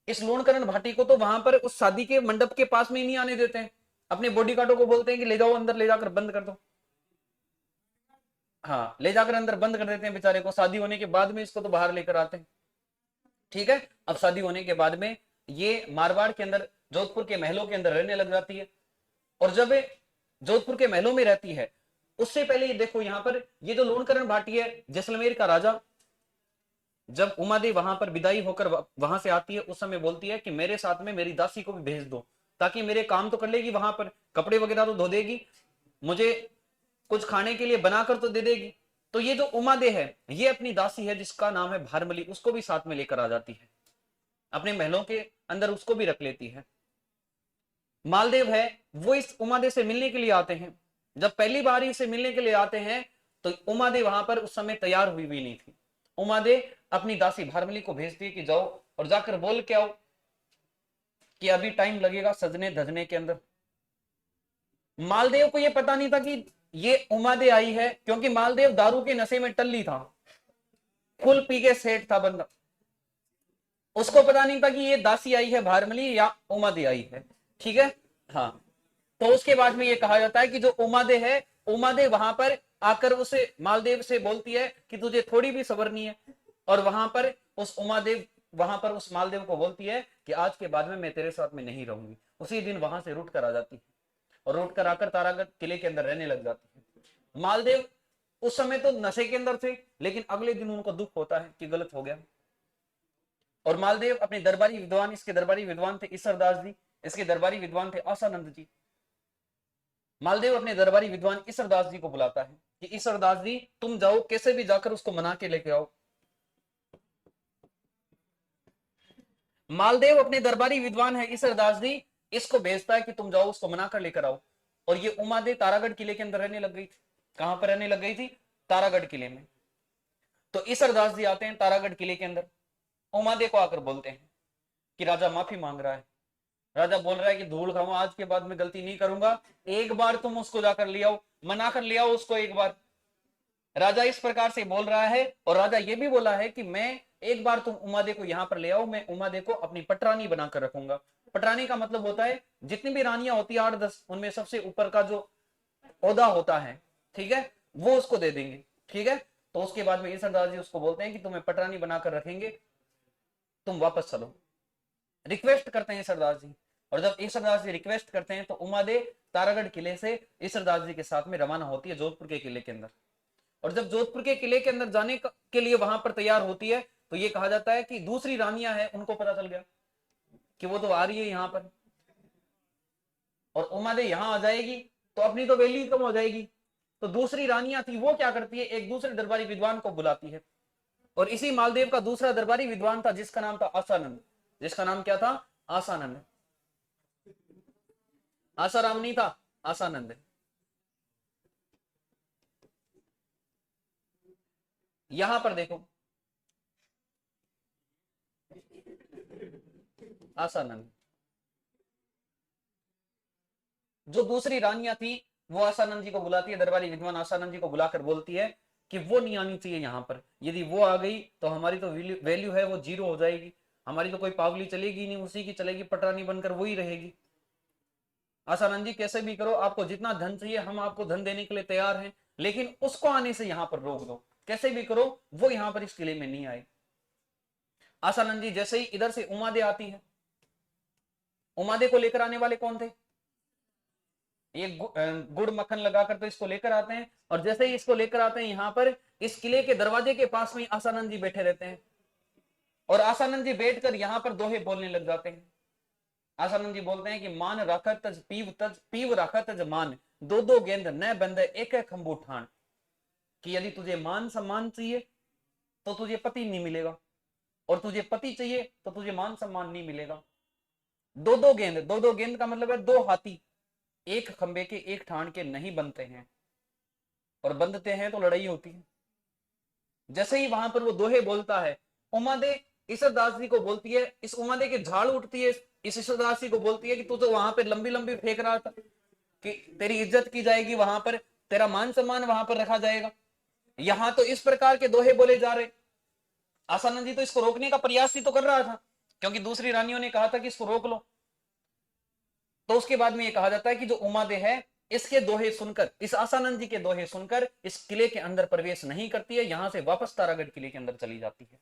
इस लोणकरण भाटी को तो वहां पर उस शादी के मंडप के पास में ही नहीं आने देते हैं, अपने बॉडीगार्डों को बोलते हैं कि ले जाओ अंदर, ले जाकर बंद कर दो। हाँ, ले जाकर अंदर बंद कर देते हैं बेचारे को, शादी होने के बाद में इसको तो बाहर लेकर आते हैं। ठीक है, अब शादी होने के बाद में ये मारवाड़ के अंदर जोधपुर के महलों के अंदर रहने लग जाती है। और जब जोधपुर के महलों में रहती है, उससे पहले ये देखो यहां पर ये जो लोणकरण भाटी है जैसलमेर का राजा, जब उमादेवी वहां पर विदाई होकर वहां से आती है, उस समय बोलती है कि मेरे साथ में मेरी दासी को भी भेज दो, ताकि मेरे काम तो कर लेगी, वहां पर कपड़े वगैरह तो धो देगी, मुझे कुछ खाने के लिए बनाकर तो दे देगी। तो ये जो उमादे है ये अपनी दासी है जिसका नाम है भारमली, उसको भी साथ में लेकर आ जाती है, अपने महलों के अंदर उसको भी रख लेती है। मालदेव है वो इस उमादे से मिलने के लिए आते हैं। जब पहली बार इसे मिलने के लिए आते हैं तो उमादे वहां पर उस समय तैयार हुई भी नहीं थी। उमादे अपनी दासी भारमली को भेजती है कि जाओ और जाकर बोल के आओ कि अभी टाइम लगेगा सजने धजने के अंदर। मालदेव को यह पता नहीं था कि ये उमादे आई है, क्योंकि मालदेव दारू के नशे में टल्ली था, फुल पी के सेठ था बंदा, उसको पता नहीं था कि ये दासी आई है भारमली या उमादे आई है। ठीक है, हाँ। तो उसके बाद में ये कहा जाता है कि जो उमादे है, उमादे वहां पर आकर उसे मालदेव से बोलती है कि तुझे थोड़ी भी सब्र नहीं है, और वहां पर उस उमादेव वहां पर उस मालदेव को बोलती है कि आज के बाद में मैं तेरे साथ में नहीं रहूंगी। उसी दिन वहां से रूट कर आ जाती है और रूट कर आकर तारागढ़ किले के अंदर रहने लग जाती है। मालदेव उस समय तो नशे के अंदर थे, लेकिन अगले दिन उनको दुख होता है कि गलत हो गया। और मालदेव अपने दरबारी विद्वान, इसके दरबारी विद्वान थे ईसरदास जी, इसके दरबारी विद्वान थे आसानंद जी। मालदेव अपने दरबारी विद्वान ईसरदास जी को बुलाता है कि ईसरदास जी तुम जाओ, कैसे भी जाकर उसको मना के लेके आओ। मालदेव अपने दरबारी विद्वान है ईसरदास जी, इसको भेजता है कि तुम जाओ उसको मना कर लेकर आओ। और ये उमादे तारागढ़ किले के अंदर रहने लग गई थी। कहां पर रहने लग गई थी? तारागढ़ किले में। तो ईसरदास जी आते हैं तारागढ़ किले के अंदर, उमादे को आकर बोलते हैं कि राजा माफी मांग रहा है। राजा बोल रहा है कि धूल खाऊं, आज के बाद में गलती नहीं करूंगा, एक बार तुम उसको जाकर ले आओ, मना कर ले आओ उसको एक बार। राजा इस प्रकार से बोल रहा है, और राजा ये भी बोला है कि मैं एक बार तुम उमादे को यहां पर ले आओ, मैं उमादे को अपनी पटरानी बनाकर रखूंगा। पटरानी का मतलब होता है जितनी भी रानियां होती है 8-10, उनमें सबसे ऊपर का जो ओहदा होता है, ठीक है, वो उसको दे देंगे। ठीक है, तो उसके बाद में ईसरदास जी उसको बोलते हैं कि तुम्हें पटरानी बनाकर रखेंगे, तुम वापस चलो। रिक्वेस्ट करते हैं सरदार जी, और जब ईश्वरदास जी रिक्वेस्ट करते हैं तो उमादे तारागढ़ किले से ईश्वरदास जी के साथ में रवाना होती है जोधपुर के किले के अंदर। और जब जोधपुर के किले के अंदर जाने के लिए वहां पर तैयार होती है तो ये कहा जाता है कि दूसरी रानियां हैं उनको पता चल गया कि वो तो आ रही है यहाँ पर, और उमादे यहां आ जाएगी तो अपनी तो वैल्यू कम हो जाएगी। तो दूसरी रानियां थी वो क्या करती है, एक दूसरे दरबारी विद्वान को बुलाती है, और इसी मालदेव का दूसरा दरबारी विद्वान था जिसका नाम था आसानंद। जिसका नाम क्या था? आसानंद। आसाराम नहीं था, आसानंद। यहां पर देखो, आसानंद। जो दूसरी रानियां थी वो आसानंद जी को बुलाती है, दरबारी विद्वान आसानंद जी को बुलाकर बोलती है कि वो नहीं आनी चाहिए यहाँ पर, यदि वो आ गई तो हमारी तो वैल्यू है वो जीरो हो जाएगी, हमारी तो कोई पावली चलेगी नहीं, उसी की चलेगी, पटरानी बनकर वही रहेगी। आसानंद जी कैसे भी करो, आपको जितना धन चाहिए हम आपको धन देने के लिए तैयार हैं, लेकिन उसको आने से यहाँ पर रोक दो, कैसे भी करो वो यहाँ पर इस किले में नहीं आए। आसानंद जी जैसे ही इधर से उमादे आती है, उमादे को लेकर आने वाले कौन थे? ये गुड़ मक्खन लगाकर तो इसको लेकर आते हैं, और जैसे ही इसको लेकर आते हैं यहाँ पर इस किले के दरवाजे के पास में आसानंद जी बैठे रहते हैं, और आसानंद जी बैठकर यहाँ पर दोहे बोलने लग जाते हैं। आसानंद जी बोलते हैं कि मान राखत तज पीव राखत तज मान, दो दो गेंद न बंदे एक एक खंबू ठान। कि यदि तुझे मान सम्मान चाहिए तो तुझे पति नहीं मिलेगा, और तुझे पति चाहिए तो तुझे मान सम्मान नहीं मिलेगा। दो दो गेंद, दो दो गेंद का मतलब है दो हाथी एक खंबे के एक ठान के नहीं बनते हैं, और बंधते हैं तो लड़ाई होती है। जैसे ही वहां पर वो दोहे बोलता है, उमादे ईश्वरदास जी को बोलती है, इस उमादे की झाड़ उठती है, इस ईश्वरदास जी को बोलती है कि तू तो वहां पर लंबी लंबी फेंक रहा था कि तेरी इज्जत की जाएगी, वहां पर तेरा मान सम्मान वहां पर रखा जाएगा, यहां तो इस प्रकार के दोहे बोले जा रहे। आसानंद जी तो इसको रोकने का प्रयास ही तो कर रहा था, क्योंकि दूसरी रानियों ने कहा था कि इसको रोक लो। तो उसके बाद में ये कहा जाता है कि जो उमादे है इसके दोहे सुनकर, इस आसानंद जी के दोहे सुनकर इस किले के अंदर प्रवेश नहीं करती है, यहां से वापस तारागढ़ किले के अंदर चली जाती है।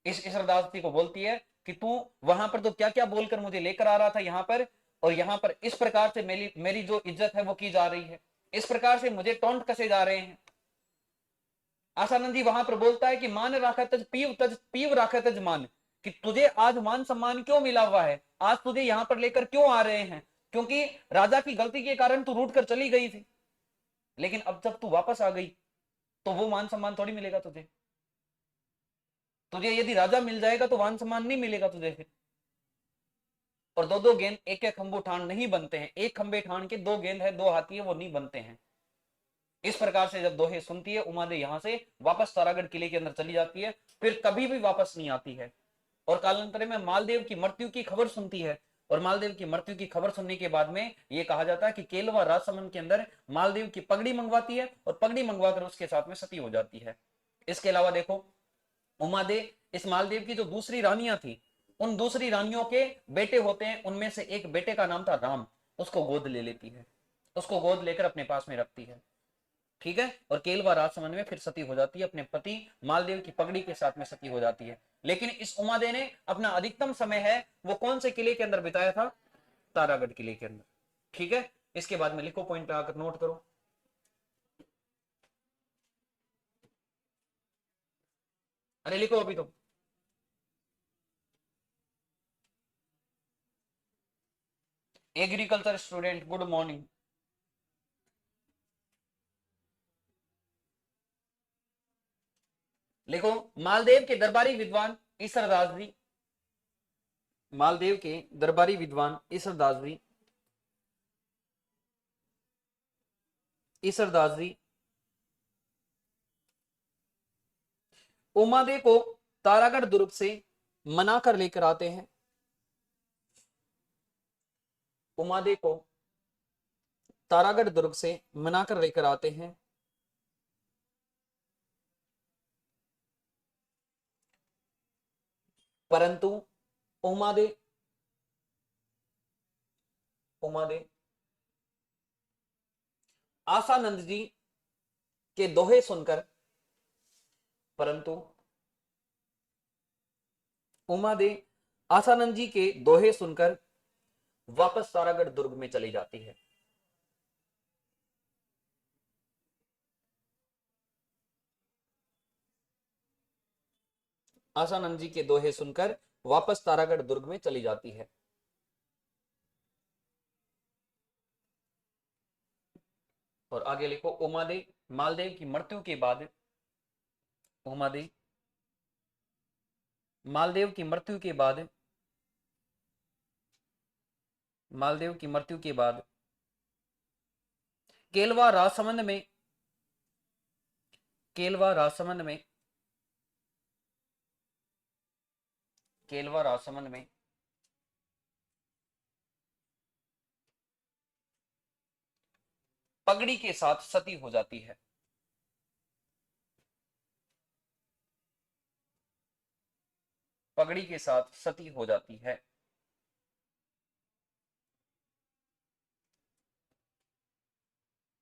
इस ईश्वरदास जी को बोलती है कि तू वहां पर तो क्या क्या बोलकर मुझे लेकर आ रहा था यहाँ पर, और यहाँ पर इस प्रकार से मेरी मेरी जो इज्जत है वो की जा रही है, इस प्रकार से मुझे टोंट कसे जा रहे हैं। आसानंद जी वहां पर बोलता है कि मान राखा तज पीव राखा तज मान, कि तुझे आज मान सम्मान क्यों मिला हुआ है, आज तुझे यहां पर लेकर क्यों आ रहे हैं, क्योंकि राजा की गलती के कारण तू रूठ कर चली गई थी, लेकिन अब जब तू वापस आ गई तो वो मान सम्मान थोड़ी मिलेगा तुझे। तुझे यदि राजा मिल जाएगा तो मान सम्मान नहीं मिलेगा तुझे फिर। और दो दो गेंद एक एक खंबू ठान नहीं बनते हैं, एक खंबे ठान के दो गेंद है दो हाथी है वो नहीं बनते हैं। इस प्रकार से जब दोहे सुनती है उमादे यहां से वापस तारागढ़ किले के अंदर चली जाती है, फिर कभी भी वापस नहीं आती है। और कालांतर में मालदेव की मृत्यु की खबर सुनती है, और मालदेव की मृत्यु की खबर सुनने के बाद में यह कहा जाता है कि केलवा राजसमंद के अंदर मालदेव की पगड़ी मंगवाती है, और पगड़ी मंगवाकर उसके साथ में सती हो जाती है। इसके अलावा देखो, उमादे इस मालदेव की जो दूसरी रानियां थी उन दूसरी रानियों के बेटे होते हैं, उनमें से एक बेटे का नाम था राम, उसको गोद ले लेती है, उसको गोद लेकर अपने पास में रखती है, ठीक है। और केलवा राजसमंद में फिर सती हो जाती है, अपने पति मालदेव की पगड़ी के साथ में सती हो जाती है। लेकिन इस उमादे ने अपना अधिकतम समय है वो कौन से किले के अंदर बिताया था? तारागढ़ किले के अंदर, ठीक है। इसके बाद में लिखो, पॉइंट पे आकर नोट करो। अरे लिखो अभी तो। Agriculture student good morning. लिखो, मालदेव के दरबारी विद्वान ईसरदास जी, मालदेव के दरबारी विद्वान ईसरदास जी, ईसरदास जी उमादे को तारागढ़ दुर्ग से मना कर लेकर आते हैं। उमादे को तारागढ़ दुर्ग से मना कर लेकर आते हैं, परंतु उमादे उमादे आसानंद जी के दोहे सुनकर, परंतु उमादे आसानंद जी के दोहे सुनकर वापस तारागढ़ दुर्ग में चली जाती है। आसानंद जी के दोहे सुनकर वापस तारागढ़ दुर्ग में चली जाती है। और आगे लिखो, उमादेव मालदेव की मृत्यु के बाद, उमादेव मालदेव की मृत्यु के बाद, मालदेव की मृत्यु के बाद केलवा राजसमंद में, केलवा राजसमंद में, केलवा राजसमंद में पगड़ी के साथ सती हो जाती है। पगड़ी के साथ सती हो जाती है।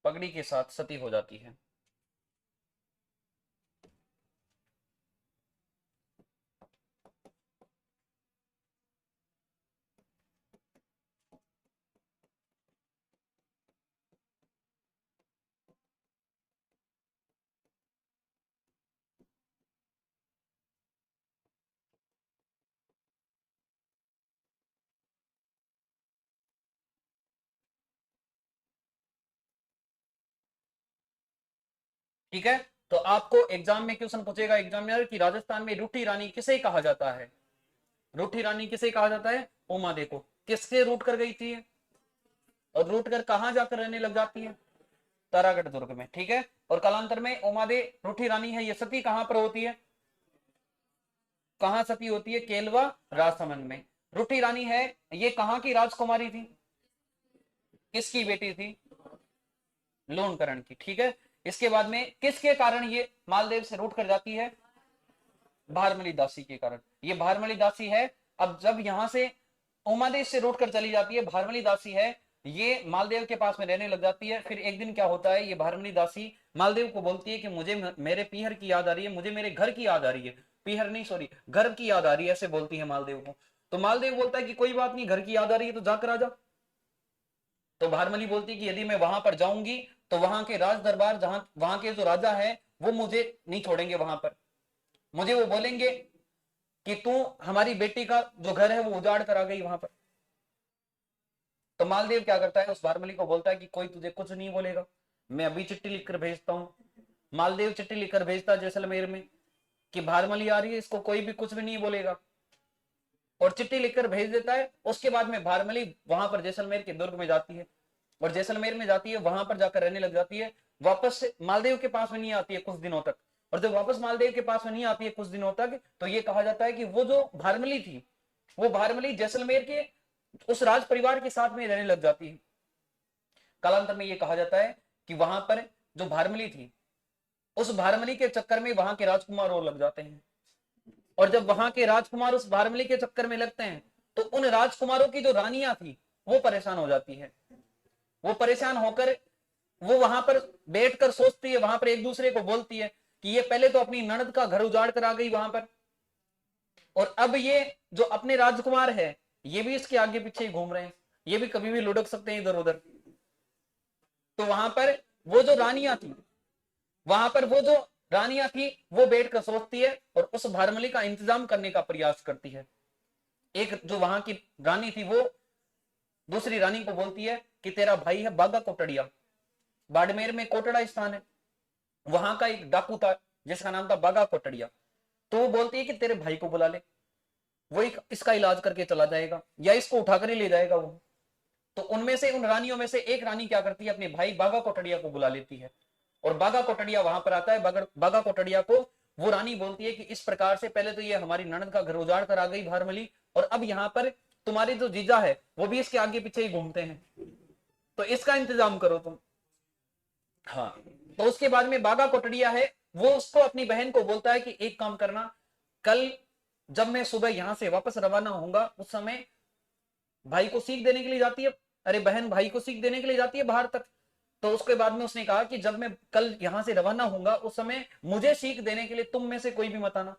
पगड़ी के साथ सती हो जाती है। ठीक है, तो आपको एग्जाम में क्वेश्चन पूछेगा एग्जामिनर कि राजस्थान में रूठी रानी किसे कहा जाता है? रूठी रानी किसे कहा जाता है? उमा देखो किससे रूट कर गई थी और रूट कर कहां जाकर रहने लग जाती है? तारागढ़ दुर्ग में। ठीक है, और कालांतर में उमादे रूठी रानी है, ये सती कहां पर होती है? कहां सती होती है? केलवा राजसमंद में। रूठी रानी है, ये कहां की राजकुमारी थी? किसकी बेटी थी? लोनकरण की। ठीक है, इसके बाद में किसके कारण ये मालदेव से रूट कर जाती है? भारमली दासी के कारण। ये भारमली दासी है, अब जब यहां से उमादेव से रूट कर चली जाती है, भारमली दासी है, ये मालदेव के पास में रहने लग जाती है। फिर एक दिन क्या होता है, ये भारमली दासी मालदेव को बोलती है कि मुझे मेरे पीहर की याद आ रही है, मुझे मेरे घर की याद आ रही है। पीहर नहीं, सॉरी, घर की याद आ रही है, ऐसे बोलती है मालदेव को। तो मालदेव बोलता है कि कोई बात नहीं, घर की याद आ रही है तो जाकर आ जा। तो भारमली बोलती है कि यदि मैं वहां पर जाऊंगी तो वहां के राज दरबार, जहां वहां के जो राजा है वो मुझे नहीं छोड़ेंगे, वहां पर मुझे वो बोलेंगे कि तू हमारी बेटी का जो घर है वो उजाड़ कर आ गई वहां पर। तो मालदेव क्या करता है, उस भारमली को बोलता है कि कोई तुझे कुछ नहीं बोलेगा, मैं अभी चिट्ठी लिखकर भेजता हूं। मालदेव चिट्ठी लिखकर भेजता है जैसलमेर में कि भारमली आ रही है, इसको कोई भी कुछ भी नहीं बोलेगा, और चिट्ठी लिखकर भेज देता है। उसके बाद में भारमली वहां पर जैसलमेर के दुर्ग में जाती है, और जैसलमेर में जाती है, वहां पर जाकर रहने लग जाती है। वापस से मालदेव के पास में नहीं आती है कुछ दिनों तक, और जब वापस मालदेव के पास में नहीं आती है कुछ दिनों तक, तो ये कहा जाता है कि वो जो भारमली थी, वो भारमली जैसलमेर के उस राज परिवार के साथ में रहने लग जाती है। कालांतर में ये कहा जाता है कि वहां पर जो भारमली थी, उस भारमली के चक्कर में वहां के राजकुमार और लग जाते हैं, और जब वहां के राजकुमार उस भारमली के चक्कर में लगते हैं, तो उन राजकुमारों की जो रानियां थी वो परेशान हो जाती है। वो परेशान होकर वो वहां पर बैठकर सोचती है, वहां पर एक दूसरे को बोलती है कि ये पहले तो अपनी ननद का घर उजाड़ कर आ गई वहां पर, और अब ये जो अपने राजकुमार है ये भी इसके आगे पीछे ही घूम रहे हैं, ये भी कभी भी लुढ़क सकते हैं इधर उधर। तो वहां पर वो जो रानियां थी, वहां पर वो जो रानियां थी वो बैठकर सोचती है और उस भारमली का इंतजाम करने का प्रयास करती है। एक जो वहां की रानी थी वो दूसरी रानी को बोलती है कि तेरा भाई है बागा कोटड़िया, बाड़मेर में कोटड़ा स्थान है, वहां का एक डाकू था जिसका नाम था बागा कोटड़िया। तो वो बोलती है कि तेरे भाई को बुला ले, वो एक इसका इलाज करके चला जाएगा या इसको उठाकर ही ले जाएगा वो। तो उनमें से, उन रानियों में से एक रानी क्या करती है, अपने भाई बागा कोटड़िया को बुला लेती है, और बागा कोटड़िया वहां पर आता है। बागा कोटड़िया को वो रानी बोलती है कि इस प्रकार से पहले तो ये हमारी ननद का घर उजाड़ कर आ गई भारमली, और अब यहाँ पर तुम्हारे जो जीजा है वो भी इसके आगे पीछे ही घूमते हैं, तो इसका इंतजाम करो तुम। हाँ, तो उसके बाद में बागा कोटड़िया है, वो उसको अपनी बहन को बोलता है कि एक काम करना, कल जब मैं सुबह यहां से वापस रवाना होऊंगा उस समय भाई को सीख देने के लिए जाती है, अरे बहन भाई को सीख देने के लिए जाती है बाहर तक। तो उसके बाद में उसने कहा कि जब मैं कल यहां से रवाना होऊंगा उस समय मुझे सीख देने के लिए तुम में से कोई भी मत आना,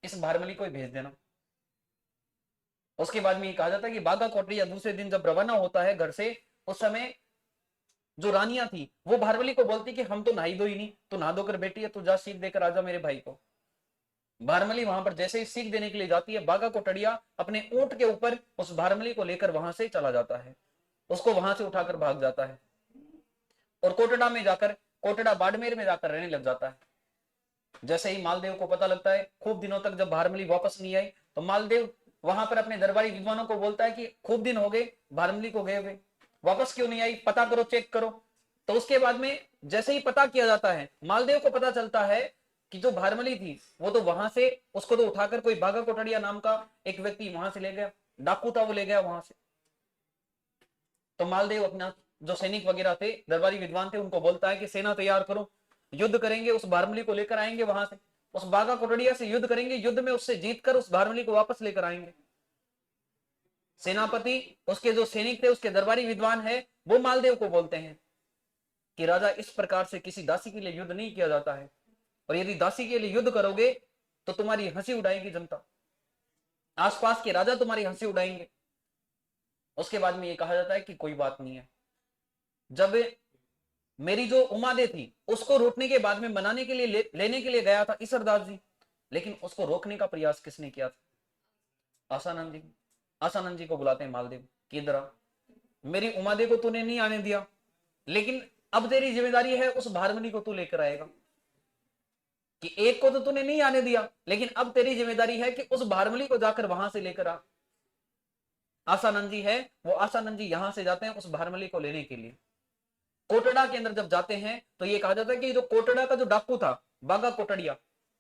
इस भारमली को ही भेज देना। उसके बाद में ये कहा जाता है कि बागा कोटड़िया दूसरे दिन जब रवाना होता है घर से, उस समय जो रानियां थी वो भारमली को बोलती कि हम तो नहाई धोई नहीं, तो नहा धोकर बेटी है, तो जा सीख देकर आजा मेरे भाई को। भारमली वहां पर जैसे ही सीख देने के लिए जाती है, बागा कोटड़िया अपने ऊंट के ऊपर उस भारमली को लेकर वहां से चला जाता है, उसको वहां से उठाकर भाग जाता है और कोटड़ा में जाकर, कोटड़ा बाड़मेर में जाकर रहने लग जाता है। जैसे ही मालदेव को पता लगता है, खूब दिनों तक जब भारमली वापस नहीं आई, तो मालदेव वहां पर अपने दरबारी विद्वानों को बोलता है कि खूब दिन हो गए भारमली को गए हुए, वापस क्यों नहीं आई, पता करो, चेक करो। तो उसके बाद में जैसे ही पता किया जाता है, मालदेव को पता चलता है कि जो भारमली थी वो तो वहां से, उसको तो उठाकर कोई बागा कोटड़िया नाम का एक व्यक्ति वहां से ले गया, डाकू था वो, ले गया वहां से। तो मालदेव अपना जो सैनिक वगैरह थे, दरबारी विद्वान थे, उनको बोलता है कि सेना तैयार करो, युद्ध करेंगे, उस भारमली को लेकर आएंगे वहां से, उस बागा कोटड़िया से युद्ध करेंगे, युद्ध में उससे जीतकर उस भारमली को वापस लेकर आएंगे। सेनापति, उसके जो सैनिक थे, उसके दरबारी विद्वान है, वो मालदेव को बोलते हैं कि राजा, इस प्रकार से किसी दासी के लिए युद्ध नहीं किया जाता है, और यदि दासी के लिए युद्ध करोगे तो तुम्हारी हंसी उड़ाएगी जनता, आसपास के राजा तुम्हारी हंसी उड़ाएंगे। उसके बाद में ये कहा जाता है कि कोई बात नहीं है। जब मेरी जो उमादे थी उसको रोकने के बाद में मनाने के लिए लेने के लिए गया था इसरदास जी, लेकिन उसको रोकने का प्रयास किसने किया था? आसानंद जी। आसानंद जी को बुलाते हैं मालदेव कि इधर आ, मेरी उमादे को तूने नहीं आने दिया, लेकिन अब तेरी जिम्मेदारी है उस भारमनी को तू लेकर आएगा, कि एक को तो तूने नहीं आने दिया, लेकिन अब तेरी जिम्मेदारी है कि उस भारमली को जाकर वहां से लेकर आ। आसानंद जी है, वो आसानंद जी यहां से जाते हैं उस भारमली को लेने के लिए। कोटड़ा के अंदर जब जाते हैं तो ये कहा जाता है कि जो कोटड़ा का जो डाकू था बागा कोटड़िया,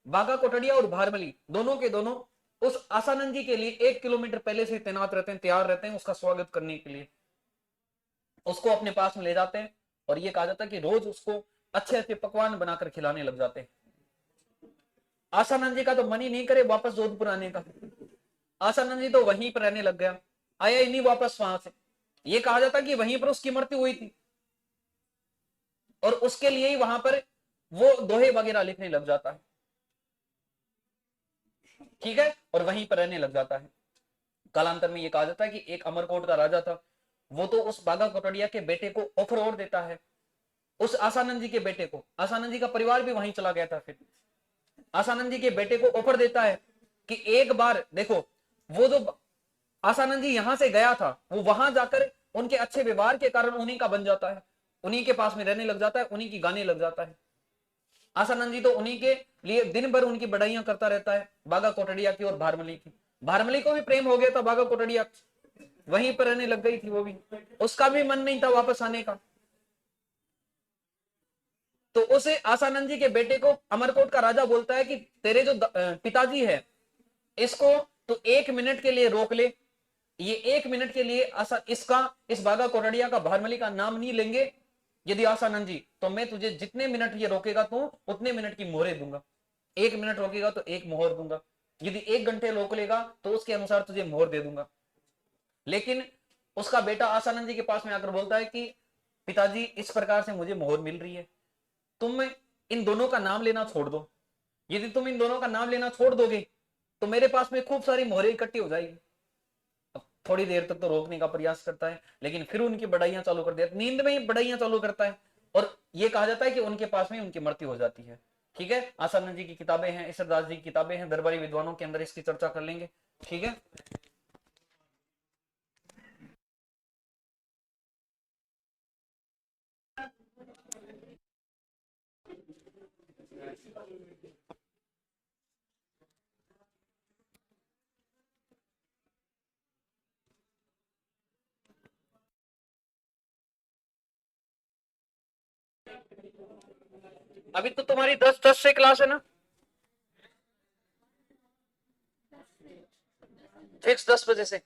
बागा कोटड़िया और भारमली दोनों के दोनों उस आसानंद जी के लिए 1 किलोमीटर पहले से तैनात रहते हैं, तैयार रहते हैं उसका स्वागत करने के लिए, उसको अपने पास में ले जाते हैं। और ये कहा जाता है कि रोज उसको अच्छे अच्छे पकवान बनाकर खिलाने लग जाते हैं। आसानंद जी का तो मन ही नहीं करे वापस जोधपुर आने का, आसानंद जी तो वहीं पर रहने लग गया, आया ही नहीं वापस वहां से। ये कहा जाता है कि वहीं पर उसकी मृत्यु हुई थी, और उसके लिए ही वहां पर वो दोहे वगैरह लिखने लग जाता है, ठीक है, और वहीं पर रहने लग जाता है। कालांतर में ये कहा जाता है कि एक अमरकोट का राजा था, वो तो उस बागा कोटड़िया के बेटे को ऑफर और देता है, उस आसानंद जी के बेटे को, आसानंद जी का परिवार भी वहीं चला गया था, फिर आसानंद जी के बेटे को ऑफर देता है कि एक बार देखो, वो जो आसानंद जी यहां से गया था वो वहां जाकर उनके अच्छे व्यवहार के कारण उन्हीं का बन जाता है, उन्हीं के पास में रहने लग जाता है, उन्हीं की गाने लग जाता है। आसानंद जी तो उन्हीं के लिए दिन भर उनकी बढ़ाइयां करता रहता है, बागा कोटड़िया की और भारमली की। भारमली को भी प्रेम हो गया था बागा कोटड़िया, वहीं पर रहने लग गई थी वो भी, उसका भी मन नहीं था वापस आने का। तो उसे आसानंद जी के बेटे को अमरकोट का राजा बोलता है कि तेरे जो पिताजी है, इसको तो 1 मिनट के लिए रोक ले, ये 1 मिनट के लिए इसका, इस बागा कोटड़िया का, भारमली का नाम नहीं लेंगे यदि आसानंद जी, तो मैं तुझे जितने मिनट ये रोकेगा तू उतने मिनट की मोहरें दूंगा, 1 मिनट रोकेगा तो 1 मोहर दूंगा, यदि 1 घंटे रोक लेगा तो उसके अनुसार तुझे मोहर दे दूंगा। लेकिन उसका बेटा आसानंद जी के पास में आकर बोलता है कि पिताजी, इस प्रकार से मुझे मोहर मिल रही है, तुम इन दोनों का नाम लेना छोड़ दो, यदि तुम इन दोनों का नाम लेना छोड़ दोगे तो मेरे पास में खूब सारी मोहरें इकट्ठी हो जाएगी। अब थोड़ी देर तक तो रोकने का प्रयास करता है, लेकिन फिर उनकी बढ़ाइयां चालू कर देता है, नींद में ही बढ़ाइयां चालू करता है, और ये कहा जाता है कि उनके पास में उनकी मृत्यु हो जाती है। ठीक है, आसानंद जी की किताबें हैं, इसरदास जी की किताबें हैं, दरबारी विद्वानों के अंदर इसकी चर्चा कर लेंगे। ठीक है, अभी तो तुम्हारी 10-10 से क्लास है ना, फिक्स 10 बजे से।